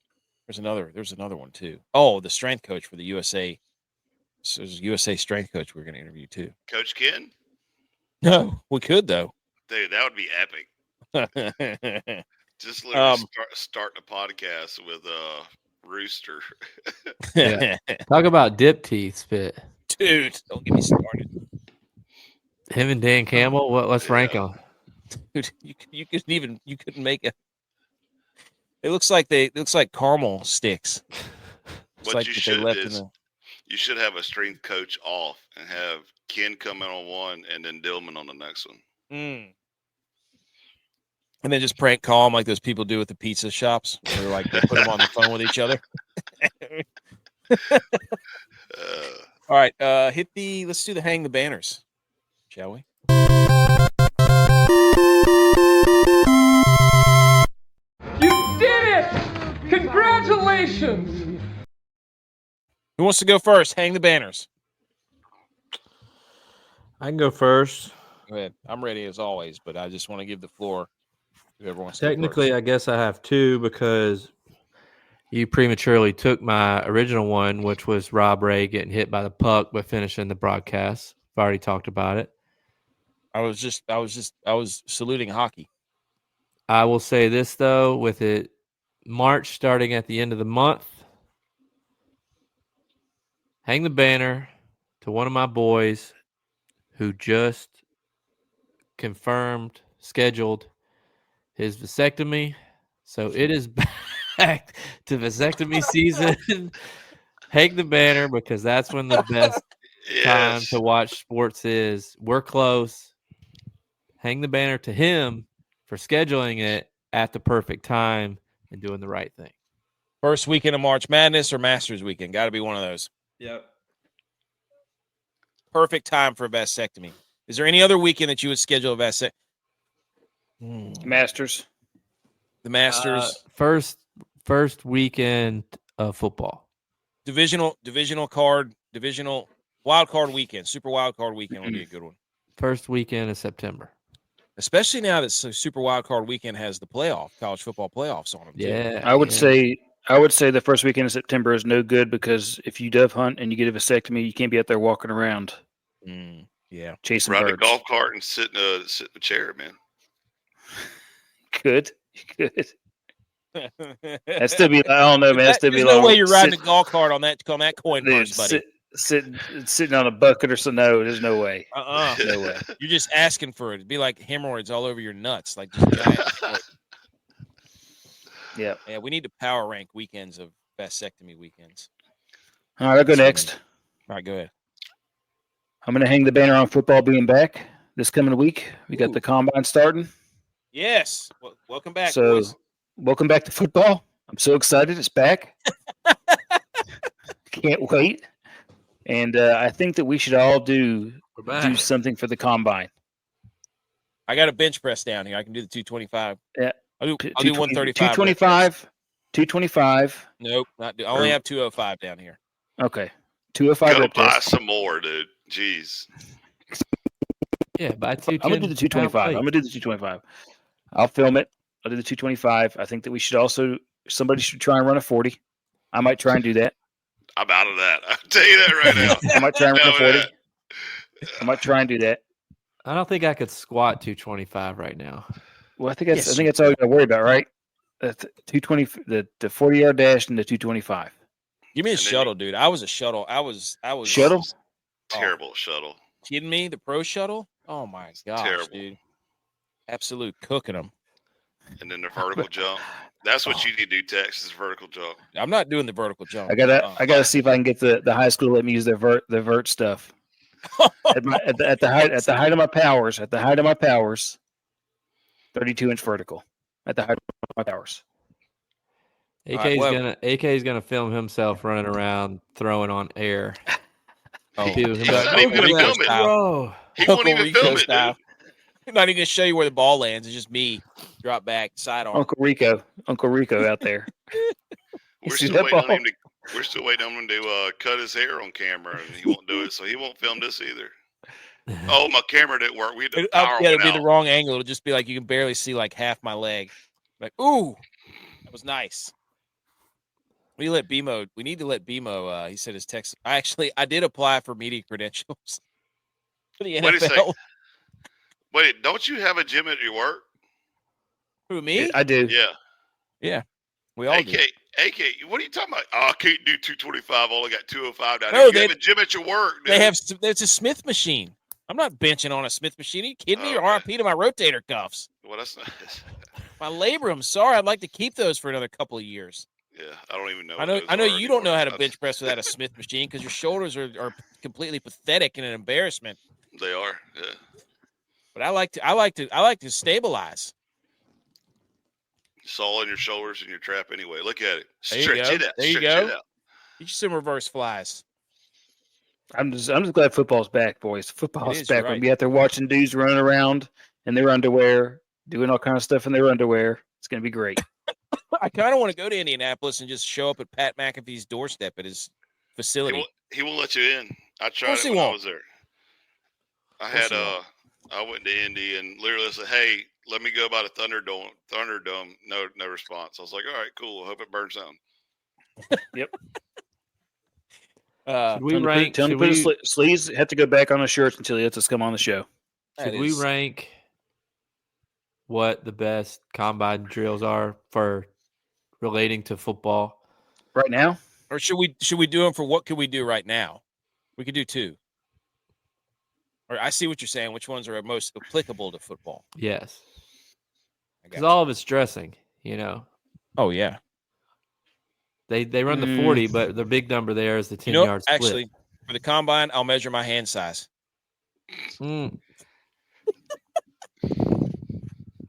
Speaker 1: There's another one too. Oh, the strength coach for the USA. So there's a USA strength coach we're going to interview too.
Speaker 4: Coach Ken?
Speaker 1: No, we could though.
Speaker 4: Dude, that would be epic. Just literally starting a podcast with Rooster.
Speaker 2: Yeah. Talk about dip teeth spit.
Speaker 1: Dude, don't get me started.
Speaker 2: Him and Dan Campbell. Let's rank them.
Speaker 1: Dude, you couldn't make it. It looks like caramel sticks. It's
Speaker 4: What
Speaker 1: like
Speaker 4: you
Speaker 1: that
Speaker 4: should
Speaker 1: they left
Speaker 4: is
Speaker 1: in
Speaker 4: you should have a strength coach off and have Ken coming on one, and then Dillman on the next one.
Speaker 1: And then just prank call them like those people do at the pizza shops. Where like they put them on the phone with each other. All right, let's do the hang the banners, shall we?
Speaker 5: You did it! Congratulations!
Speaker 1: Who wants to go first? Hang the banners.
Speaker 2: I can go first.
Speaker 1: Go ahead. I'm ready as always, but I just want to give the floor to whoever wants to
Speaker 2: Technically,
Speaker 1: go
Speaker 2: I guess I have two because you prematurely took my original one, which was Rob Ray getting hit by the puck but finishing the broadcast. I've already talked about it.
Speaker 1: I was saluting hockey.
Speaker 2: I will say this, though, with it March starting at the end of the month, hang the banner to one of my boys who just scheduled his vasectomy. So it is back to vasectomy season. Hang the banner because that's when the best time to watch sports is. We're close. Hang the banner to him for scheduling it at the perfect time and doing the right thing.
Speaker 1: First weekend of March Madness or Masters weekend. Got to be one of those.
Speaker 2: Yep.
Speaker 1: Perfect time for a vasectomy. Is there any other weekend that you would schedule a vasectomy?
Speaker 3: Masters.
Speaker 1: The Masters.
Speaker 2: First weekend of football.
Speaker 1: Divisional wild card weekend. Super wild card weekend would be a good one.
Speaker 2: First weekend of September.
Speaker 1: Especially now that Super Wild Card Weekend has the college football playoffs on them.
Speaker 2: Yeah,
Speaker 3: I would say the first weekend of September is no good because if you dove hunt and you get a vasectomy, you can't be out there walking around.
Speaker 1: Yeah,
Speaker 3: chasing
Speaker 4: ride
Speaker 3: birds.
Speaker 4: a golf cart and sit in a chair, man.
Speaker 3: Could. That'd still be. I don't know, man.
Speaker 1: There's no way you're riding a golf cart on that coin purse, buddy.
Speaker 3: Sitting on a bucket or so. No, there's no way. No way.
Speaker 1: You're just asking for it. It'd be like hemorrhoids all over your nuts, like just giant.
Speaker 3: Yeah.
Speaker 1: Yeah, we need to power rank weekends of vasectomy weekends.
Speaker 3: All right, I'll go next.
Speaker 1: All right, go ahead.
Speaker 3: I'm going to hang the banner on football being back this coming week. We got the combine starting.
Speaker 1: Yes. Welcome back,
Speaker 3: so,
Speaker 1: boys.
Speaker 3: Welcome back to football. I'm so excited. It's back. Can't wait. And I think that we should all do something for the combine.
Speaker 1: I got a bench press down here. I can do the 225.
Speaker 3: Yeah.
Speaker 1: I'll do 135.
Speaker 3: 225.
Speaker 1: Nope. I only have 205 down here.
Speaker 3: Okay. 205.
Speaker 4: Go buy some more, dude. Jeez.
Speaker 2: Yeah, buy 210.
Speaker 3: I'm going to do the 225. I'm going to do the 225. I'll film it. I'll do the 225. I think that we should somebody should try and run a 40. I might try and do that.
Speaker 4: I'm out of that. I'll tell you that right now.
Speaker 3: I might try and run a 40. I might try and do that.
Speaker 2: I don't think I could squat 225 right now.
Speaker 3: Well, I think that's all you got to worry about, right? That's 220, the 40-yard dash and the 225.
Speaker 1: Give me a shuttle, dude. I was a shuttle. I was
Speaker 3: shuttle.
Speaker 4: Terrible shuttle.
Speaker 1: Kidding me? The pro shuttle? Oh my gosh,
Speaker 4: terrible,
Speaker 1: dude! Absolute cooking them.
Speaker 4: And then the vertical jump. That's what you need to do, Texas. Vertical jump.
Speaker 1: I'm not doing the vertical jump.
Speaker 3: I gotta see if I can get the high school to let me use the vert stuff. at the height of my powers. 32-inch vertical. At the height of my powers.
Speaker 2: AK is gonna film himself running around throwing on air.
Speaker 1: Oh,
Speaker 4: he's not even going to film it.
Speaker 2: Bro.
Speaker 4: He won't even film it, dude.
Speaker 1: I'm not even going to show you where the ball lands. It's just me drop back sidearm.
Speaker 3: Uncle Rico out there.
Speaker 4: We're still waiting on him to cut his hair on camera, and he won't do it, so he won't film this either. Oh, my camera didn't work. It'll
Speaker 1: be the wrong angle. It'll just be like you can barely see like half my leg. Like, ooh, that was nice. We need to let BMO. He said his text. I did apply for media credentials for the NFL.
Speaker 4: Wait, don't you have a gym at your work?
Speaker 1: Who, me?
Speaker 3: I do.
Speaker 4: Yeah.
Speaker 1: We all do.
Speaker 4: AK, what are you talking about? Oh, I can't do 225. Only got 205 down
Speaker 1: here.
Speaker 4: You have a gym at your work, dude.
Speaker 1: There's a Smith machine. I'm not benching on a Smith machine. Are you kidding me? RIP to my rotator cuffs.
Speaker 4: Well, that's not.
Speaker 1: My labrum. Sorry, I'd like to keep those for another couple of years.
Speaker 4: Yeah, I don't even know.
Speaker 1: I
Speaker 4: what
Speaker 1: know.
Speaker 4: those
Speaker 1: I know
Speaker 4: are
Speaker 1: you don't know
Speaker 4: anymore.
Speaker 1: how to bench press without a Smith machine because your shoulders are completely pathetic and an embarrassment.
Speaker 4: They are. Yeah.
Speaker 1: But I like to stabilize.
Speaker 4: It's all on your shoulders and your trap anyway. Look at it.
Speaker 1: There you
Speaker 4: Stretch
Speaker 1: go.
Speaker 4: it out.
Speaker 1: There you
Speaker 4: Stretch
Speaker 1: go.
Speaker 4: it out.
Speaker 1: Get you some reverse flies.
Speaker 3: I'm just glad football's back, boys. Football's
Speaker 1: is,
Speaker 3: back.
Speaker 1: you're
Speaker 3: We'll
Speaker 1: right.
Speaker 3: be out there watching dudes running around in their underwear, doing all kind of stuff in their underwear. It's gonna be great.
Speaker 1: I kind of want to go to Indianapolis and just show up at Pat McAfee's doorstep at his facility.
Speaker 4: He won't let you in. I tried
Speaker 1: course
Speaker 4: it
Speaker 1: he
Speaker 4: when I
Speaker 1: won't.
Speaker 4: was there.
Speaker 1: course he won't.
Speaker 4: I went to Indy and literally said, "Hey, let me go by the Thunderdome." No response. I was like, "All right, cool. I hope it burns down."
Speaker 3: Yep.
Speaker 2: Should we
Speaker 3: Tell him to
Speaker 2: rank?
Speaker 3: put
Speaker 2: Should we,
Speaker 3: his sleeves have to go back on his shirts until he lets us come on the show.
Speaker 2: should we rank what the best combine drills are for relating to football?
Speaker 3: Right now,
Speaker 1: Or should we do them for what could we do right now? We could do two. Or I see what you're saying. Which ones are most applicable to football?
Speaker 2: Yes,
Speaker 1: I got
Speaker 2: because
Speaker 1: you.
Speaker 2: all of it's dressing. You know,
Speaker 1: Oh yeah.
Speaker 2: they run the 40, but the big number there is the 10-yard split.
Speaker 1: Actually, for the combine, I'll measure my hand size.
Speaker 2: Mm.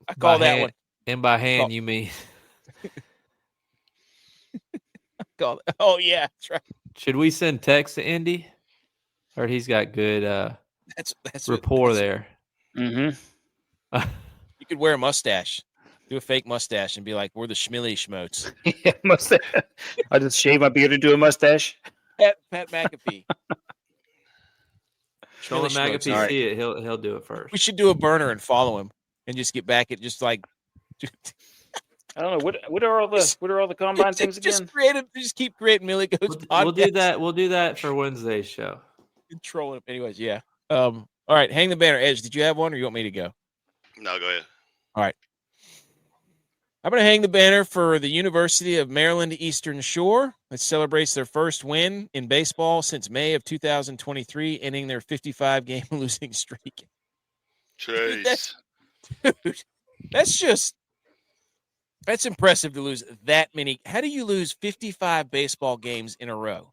Speaker 1: I call
Speaker 2: By
Speaker 1: that
Speaker 2: hand,
Speaker 1: one.
Speaker 2: and by hand you mean?
Speaker 1: Oh yeah, that's right.
Speaker 2: Should we send text to Indy? Or he's got good
Speaker 1: That's
Speaker 2: rapport there.
Speaker 3: Mm-hmm.
Speaker 1: You could wear a mustache, do a fake mustache, and be like, "We're the Schmilly Schmotes."
Speaker 3: Yeah, I just shave my beard and do a mustache.
Speaker 1: Pat McAfee.
Speaker 2: Don't let
Speaker 1: Schmilly Schmotes.
Speaker 2: McAfee
Speaker 3: All right.
Speaker 2: see it. He'll do it first.
Speaker 1: We should do a burner and follow him, and just get back at just like.
Speaker 3: I don't know what are all the combine things again.
Speaker 1: Just keep creating Millie Goats
Speaker 2: We'll do
Speaker 1: podcasts.
Speaker 2: that. We'll do that for Wednesday's show.
Speaker 1: Controlling him. Anyways, yeah. All right, hang the banner. Edge, did you have one, or you want me to go?
Speaker 4: No, go ahead.
Speaker 1: All right. I'm going to hang the banner for the University of Maryland Eastern Shore. It celebrates their first win in baseball since May of 2023, ending their 55-game losing streak.
Speaker 4: Chase.
Speaker 1: Dude, that's impressive to lose that many. How do you lose 55 baseball games in a row?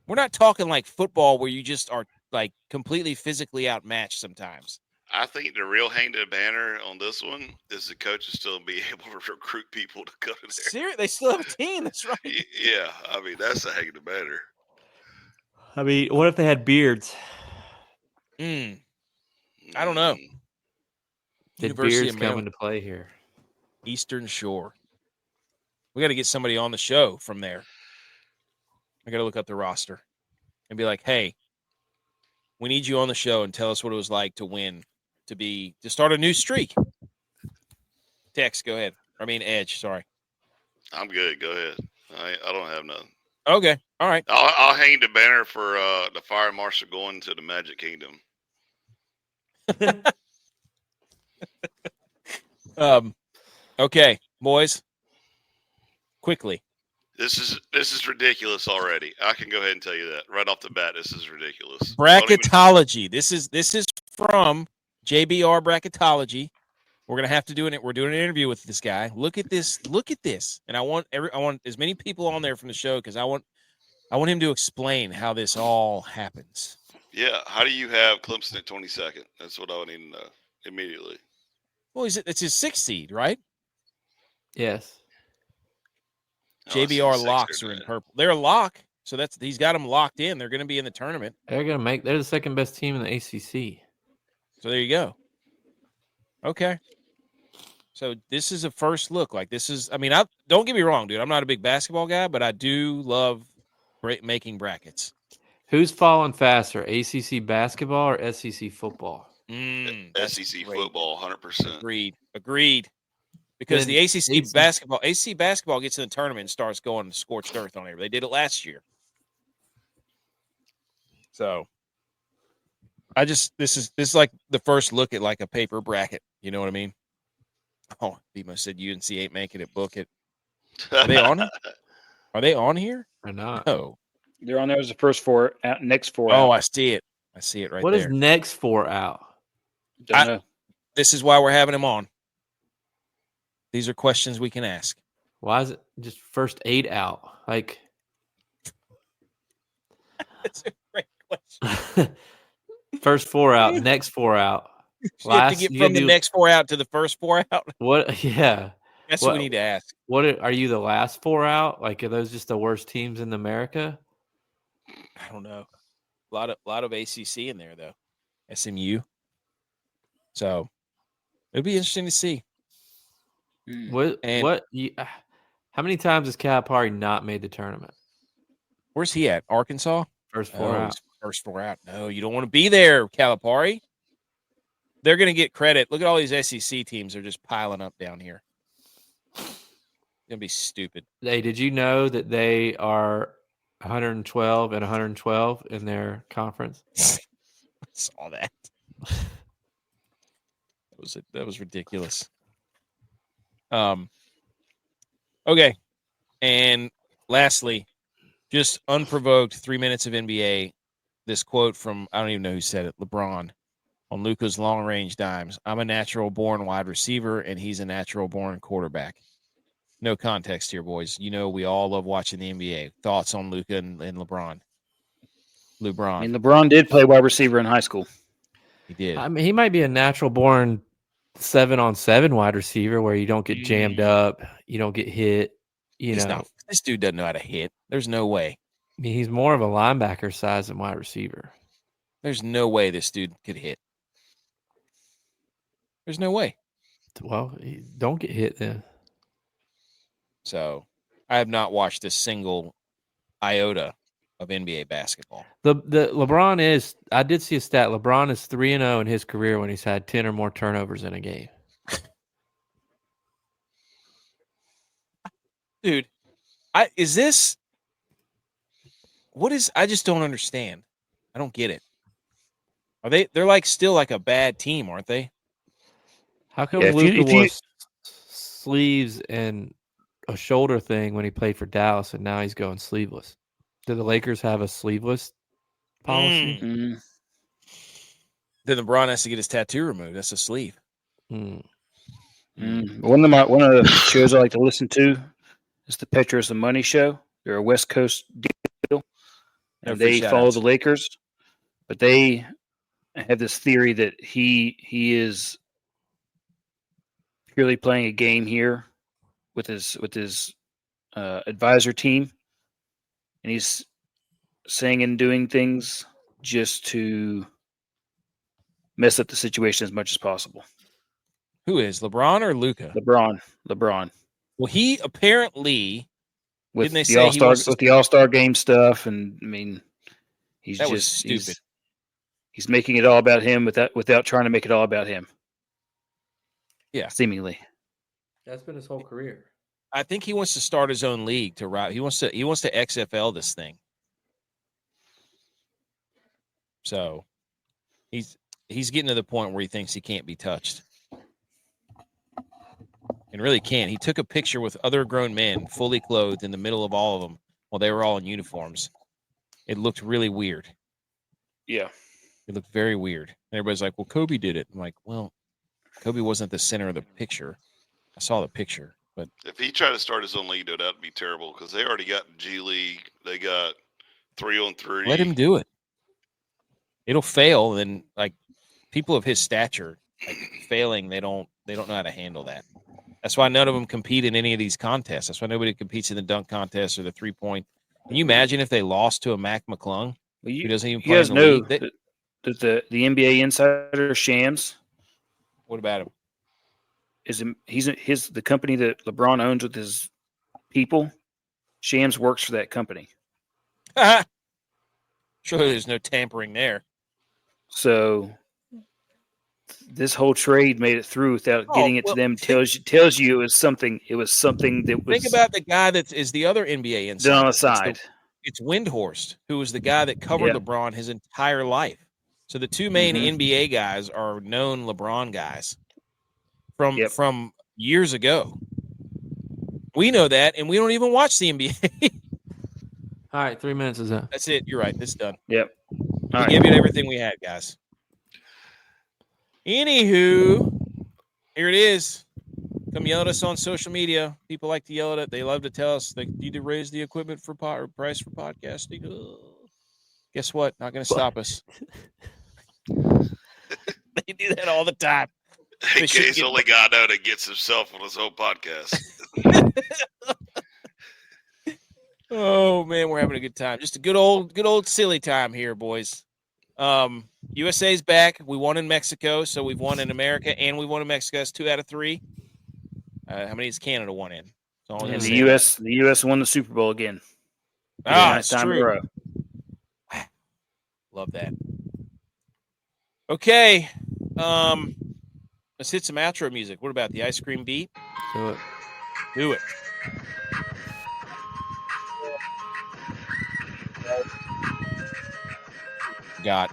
Speaker 1: We're not talking like football where you just are like completely physically outmatched sometimes.
Speaker 4: I think the real hang to the banner on this one is the coaches still be able to recruit people to go to there.
Speaker 1: Seriously, they still have a team. That's right.
Speaker 4: Yeah, I mean, that's the hang to the banner.
Speaker 2: I mean, what if they had beards?
Speaker 1: I don't know.
Speaker 2: Did
Speaker 1: University
Speaker 2: beards
Speaker 1: of
Speaker 2: come
Speaker 1: Maryland.
Speaker 2: into play here?
Speaker 1: Eastern Shore. We got to get somebody on the show from there. I got to look up the roster and be like, hey, we need you on the show and tell us what it was like to win, to start a new streak. Tex, go ahead. Edge, sorry.
Speaker 4: I'm good. Go ahead. I don't have nothing.
Speaker 1: Okay. All right.
Speaker 4: I'll hang the banner for the fire marshal going to the Magic Kingdom.
Speaker 1: Okay, boys. Quickly.
Speaker 4: This is ridiculous already. I can go ahead and tell you that right off the bat. This is ridiculous.
Speaker 1: Bracketology. This is from JBR Bracketology. We're gonna have to do it. We're doing an interview with this guy. Look at this. And I want as many people on there from the show because I want him to explain how this all happens.
Speaker 4: Yeah. How do you have Clemson at 22nd? That's what I would need to know immediately.
Speaker 1: Well, it's his 6th seed, right?
Speaker 2: Yes.
Speaker 1: JBR locks are in purple. They're a lock, so he's got them locked in. They're going to be in the tournament.
Speaker 2: They're the second best team in the ACC.
Speaker 1: So there you go. Okay. So this is a first look. Like this is. Don't get me wrong, dude. I'm not a big basketball guy, but I do love making brackets.
Speaker 2: Who's falling faster, ACC basketball or SEC football?
Speaker 4: SEC football, 100%.
Speaker 1: Agreed. Because
Speaker 2: Then
Speaker 1: the ACC basketball gets in the tournament and starts going scorched earth on it. They did it last year. So this is like the first look at like a paper bracket. You know what I mean? Oh, Bimo said UNC ain't making it. Book it. Are they on it? Are they on here?
Speaker 2: Or not?
Speaker 1: No.
Speaker 3: They're on there as the first four, next four.
Speaker 1: Oh,
Speaker 3: out.
Speaker 1: I see it. I see it right
Speaker 2: What
Speaker 1: there.
Speaker 2: is next 4 out?
Speaker 3: Don't know.
Speaker 1: This is why we're having him on. These are questions we can ask.
Speaker 2: Why is it just first 8 out? Like,
Speaker 1: That's a great question.
Speaker 2: first 4 out, next 4 out.
Speaker 1: You have to get from the next 4 out to the first 4 out.
Speaker 2: What? Yeah.
Speaker 1: That's what we need to ask.
Speaker 2: What are you the last 4 out? Like, are those just the worst teams in America?
Speaker 1: I don't know. A lot of ACC in there though. SMU. So it'll be interesting to see.
Speaker 2: How many times has Calipari not made the tournament?
Speaker 1: Where's he at? Arkansas?
Speaker 2: First 4 out.
Speaker 1: First 4 out. No, you don't want to be there, Calipari. They're going to get credit. Look at all these SEC teams. They're just piling up down here. It's going to be stupid.
Speaker 2: Hey, did you know that they are 112 and 112 in their conference?
Speaker 1: I saw that. That was ridiculous. Okay. And lastly, just unprovoked 3 minutes of NBA. This quote from, I don't even know who said it, LeBron on Luka's long-range dimes. I'm a natural-born wide receiver, and he's a natural-born quarterback. No context here, boys. You know we all love watching the NBA. Thoughts on Luka and LeBron?
Speaker 3: I mean, LeBron did play wide receiver in high school.
Speaker 1: He did.
Speaker 2: I mean, he might be a natural-born 7-on-7 wide receiver where you don't get jammed up, you don't get hit.
Speaker 1: This dude doesn't know how to hit. There's no way.
Speaker 2: I mean, he's more of a linebacker size than wide receiver.
Speaker 1: There's no way this dude could hit. There's no way.
Speaker 2: Well, don't get hit then.
Speaker 1: So I have not watched a single iota of NBA basketball.
Speaker 2: The LeBron is, I did see a stat. LeBron is 3-0 in his career when he's had 10 or more turnovers in a game.
Speaker 1: Dude, I just don't understand. I don't get it. They're like still like a bad team, aren't they?
Speaker 2: How come Luka wore sleeves and a shoulder thing when he played for Dallas and now he's going sleeveless? Do the Lakers have a sleeveless policy?
Speaker 1: Then LeBron has to get his tattoo removed. That's a sleeve.
Speaker 3: One of the shows I like to listen to is the Petros and Money Show. They're a West Coast deal, and they follow the Lakers, but they have this theory that he is purely playing a game here with his advisor team, and he's saying and doing things just to mess up the situation as much as possible.
Speaker 1: Who is LeBron or Luka?
Speaker 3: LeBron.
Speaker 1: Well, he apparently
Speaker 3: with
Speaker 1: didn't they
Speaker 3: the
Speaker 1: say
Speaker 3: the All-Star game stuff, and I mean,
Speaker 1: was stupid.
Speaker 3: He's making it all about him without trying to make it all about him.
Speaker 1: Yeah,
Speaker 3: seemingly.
Speaker 2: That's been his whole career.
Speaker 1: I think he wants to start his own league to ride. He wants to XFL this thing. So he's getting to the point where he thinks he can't be touched. And really can't. He took a picture with other grown men, fully clothed, in the middle of all of them while they were all in uniforms. It looked really weird.
Speaker 3: Yeah.
Speaker 1: It looked very weird. And everybody's like, well, Kobe did it. I'm like, well, Kobe wasn't the center of the picture. I saw the picture. But
Speaker 4: if he tried to start his own league, though, that'd be terrible because they already got G League. They got 3-on-3.
Speaker 1: Let him do it. It'll fail. And like people of his stature, like failing, they don't know how to handle that. That's why none of them compete in any of these contests. That's why nobody competes in the dunk contest or the 3-point. Can you imagine if they lost to a Mac McClung who doesn't even play in the league?
Speaker 3: That the NBA insider Shams.
Speaker 1: What about him?
Speaker 3: The company that LeBron owns with his people. Shams works for that company.
Speaker 1: Surely there's no tampering there.
Speaker 3: So this whole trade made it through without getting it to them. Tells you it was something. It was something that was.
Speaker 1: Think about the guy that is the other NBA insider
Speaker 3: on the side.
Speaker 1: It's Windhorst, who was the guy that covered LeBron his entire life. So the two main NBA guys are known LeBron guys from years ago. We know that, and we don't even watch the NBA.
Speaker 2: All right, 3 minutes is up.
Speaker 1: That's it. You're right. It's done.
Speaker 3: Yep.
Speaker 1: We gave you everything we had, guys. Anywho, here it is. Come yell at us on social media. People like to yell at it. They love to tell us they need to raise the equipment for price for podcasting. Ugh. Guess what? Not going to stop us. They do that all the time.
Speaker 4: In case only God knows that gets himself on his own podcast.
Speaker 1: Oh man, we're having a good time. Just a good old silly time here, boys. USA's back. We won in Mexico, so we've won in America and we won in Mexico. That's 2 out of 3. How many has Canada won in?
Speaker 3: And the U.S. won the Super Bowl again.
Speaker 1: That's true. Love that. Okay. Let's hit some outro music. What about the ice cream beat? Do it. Got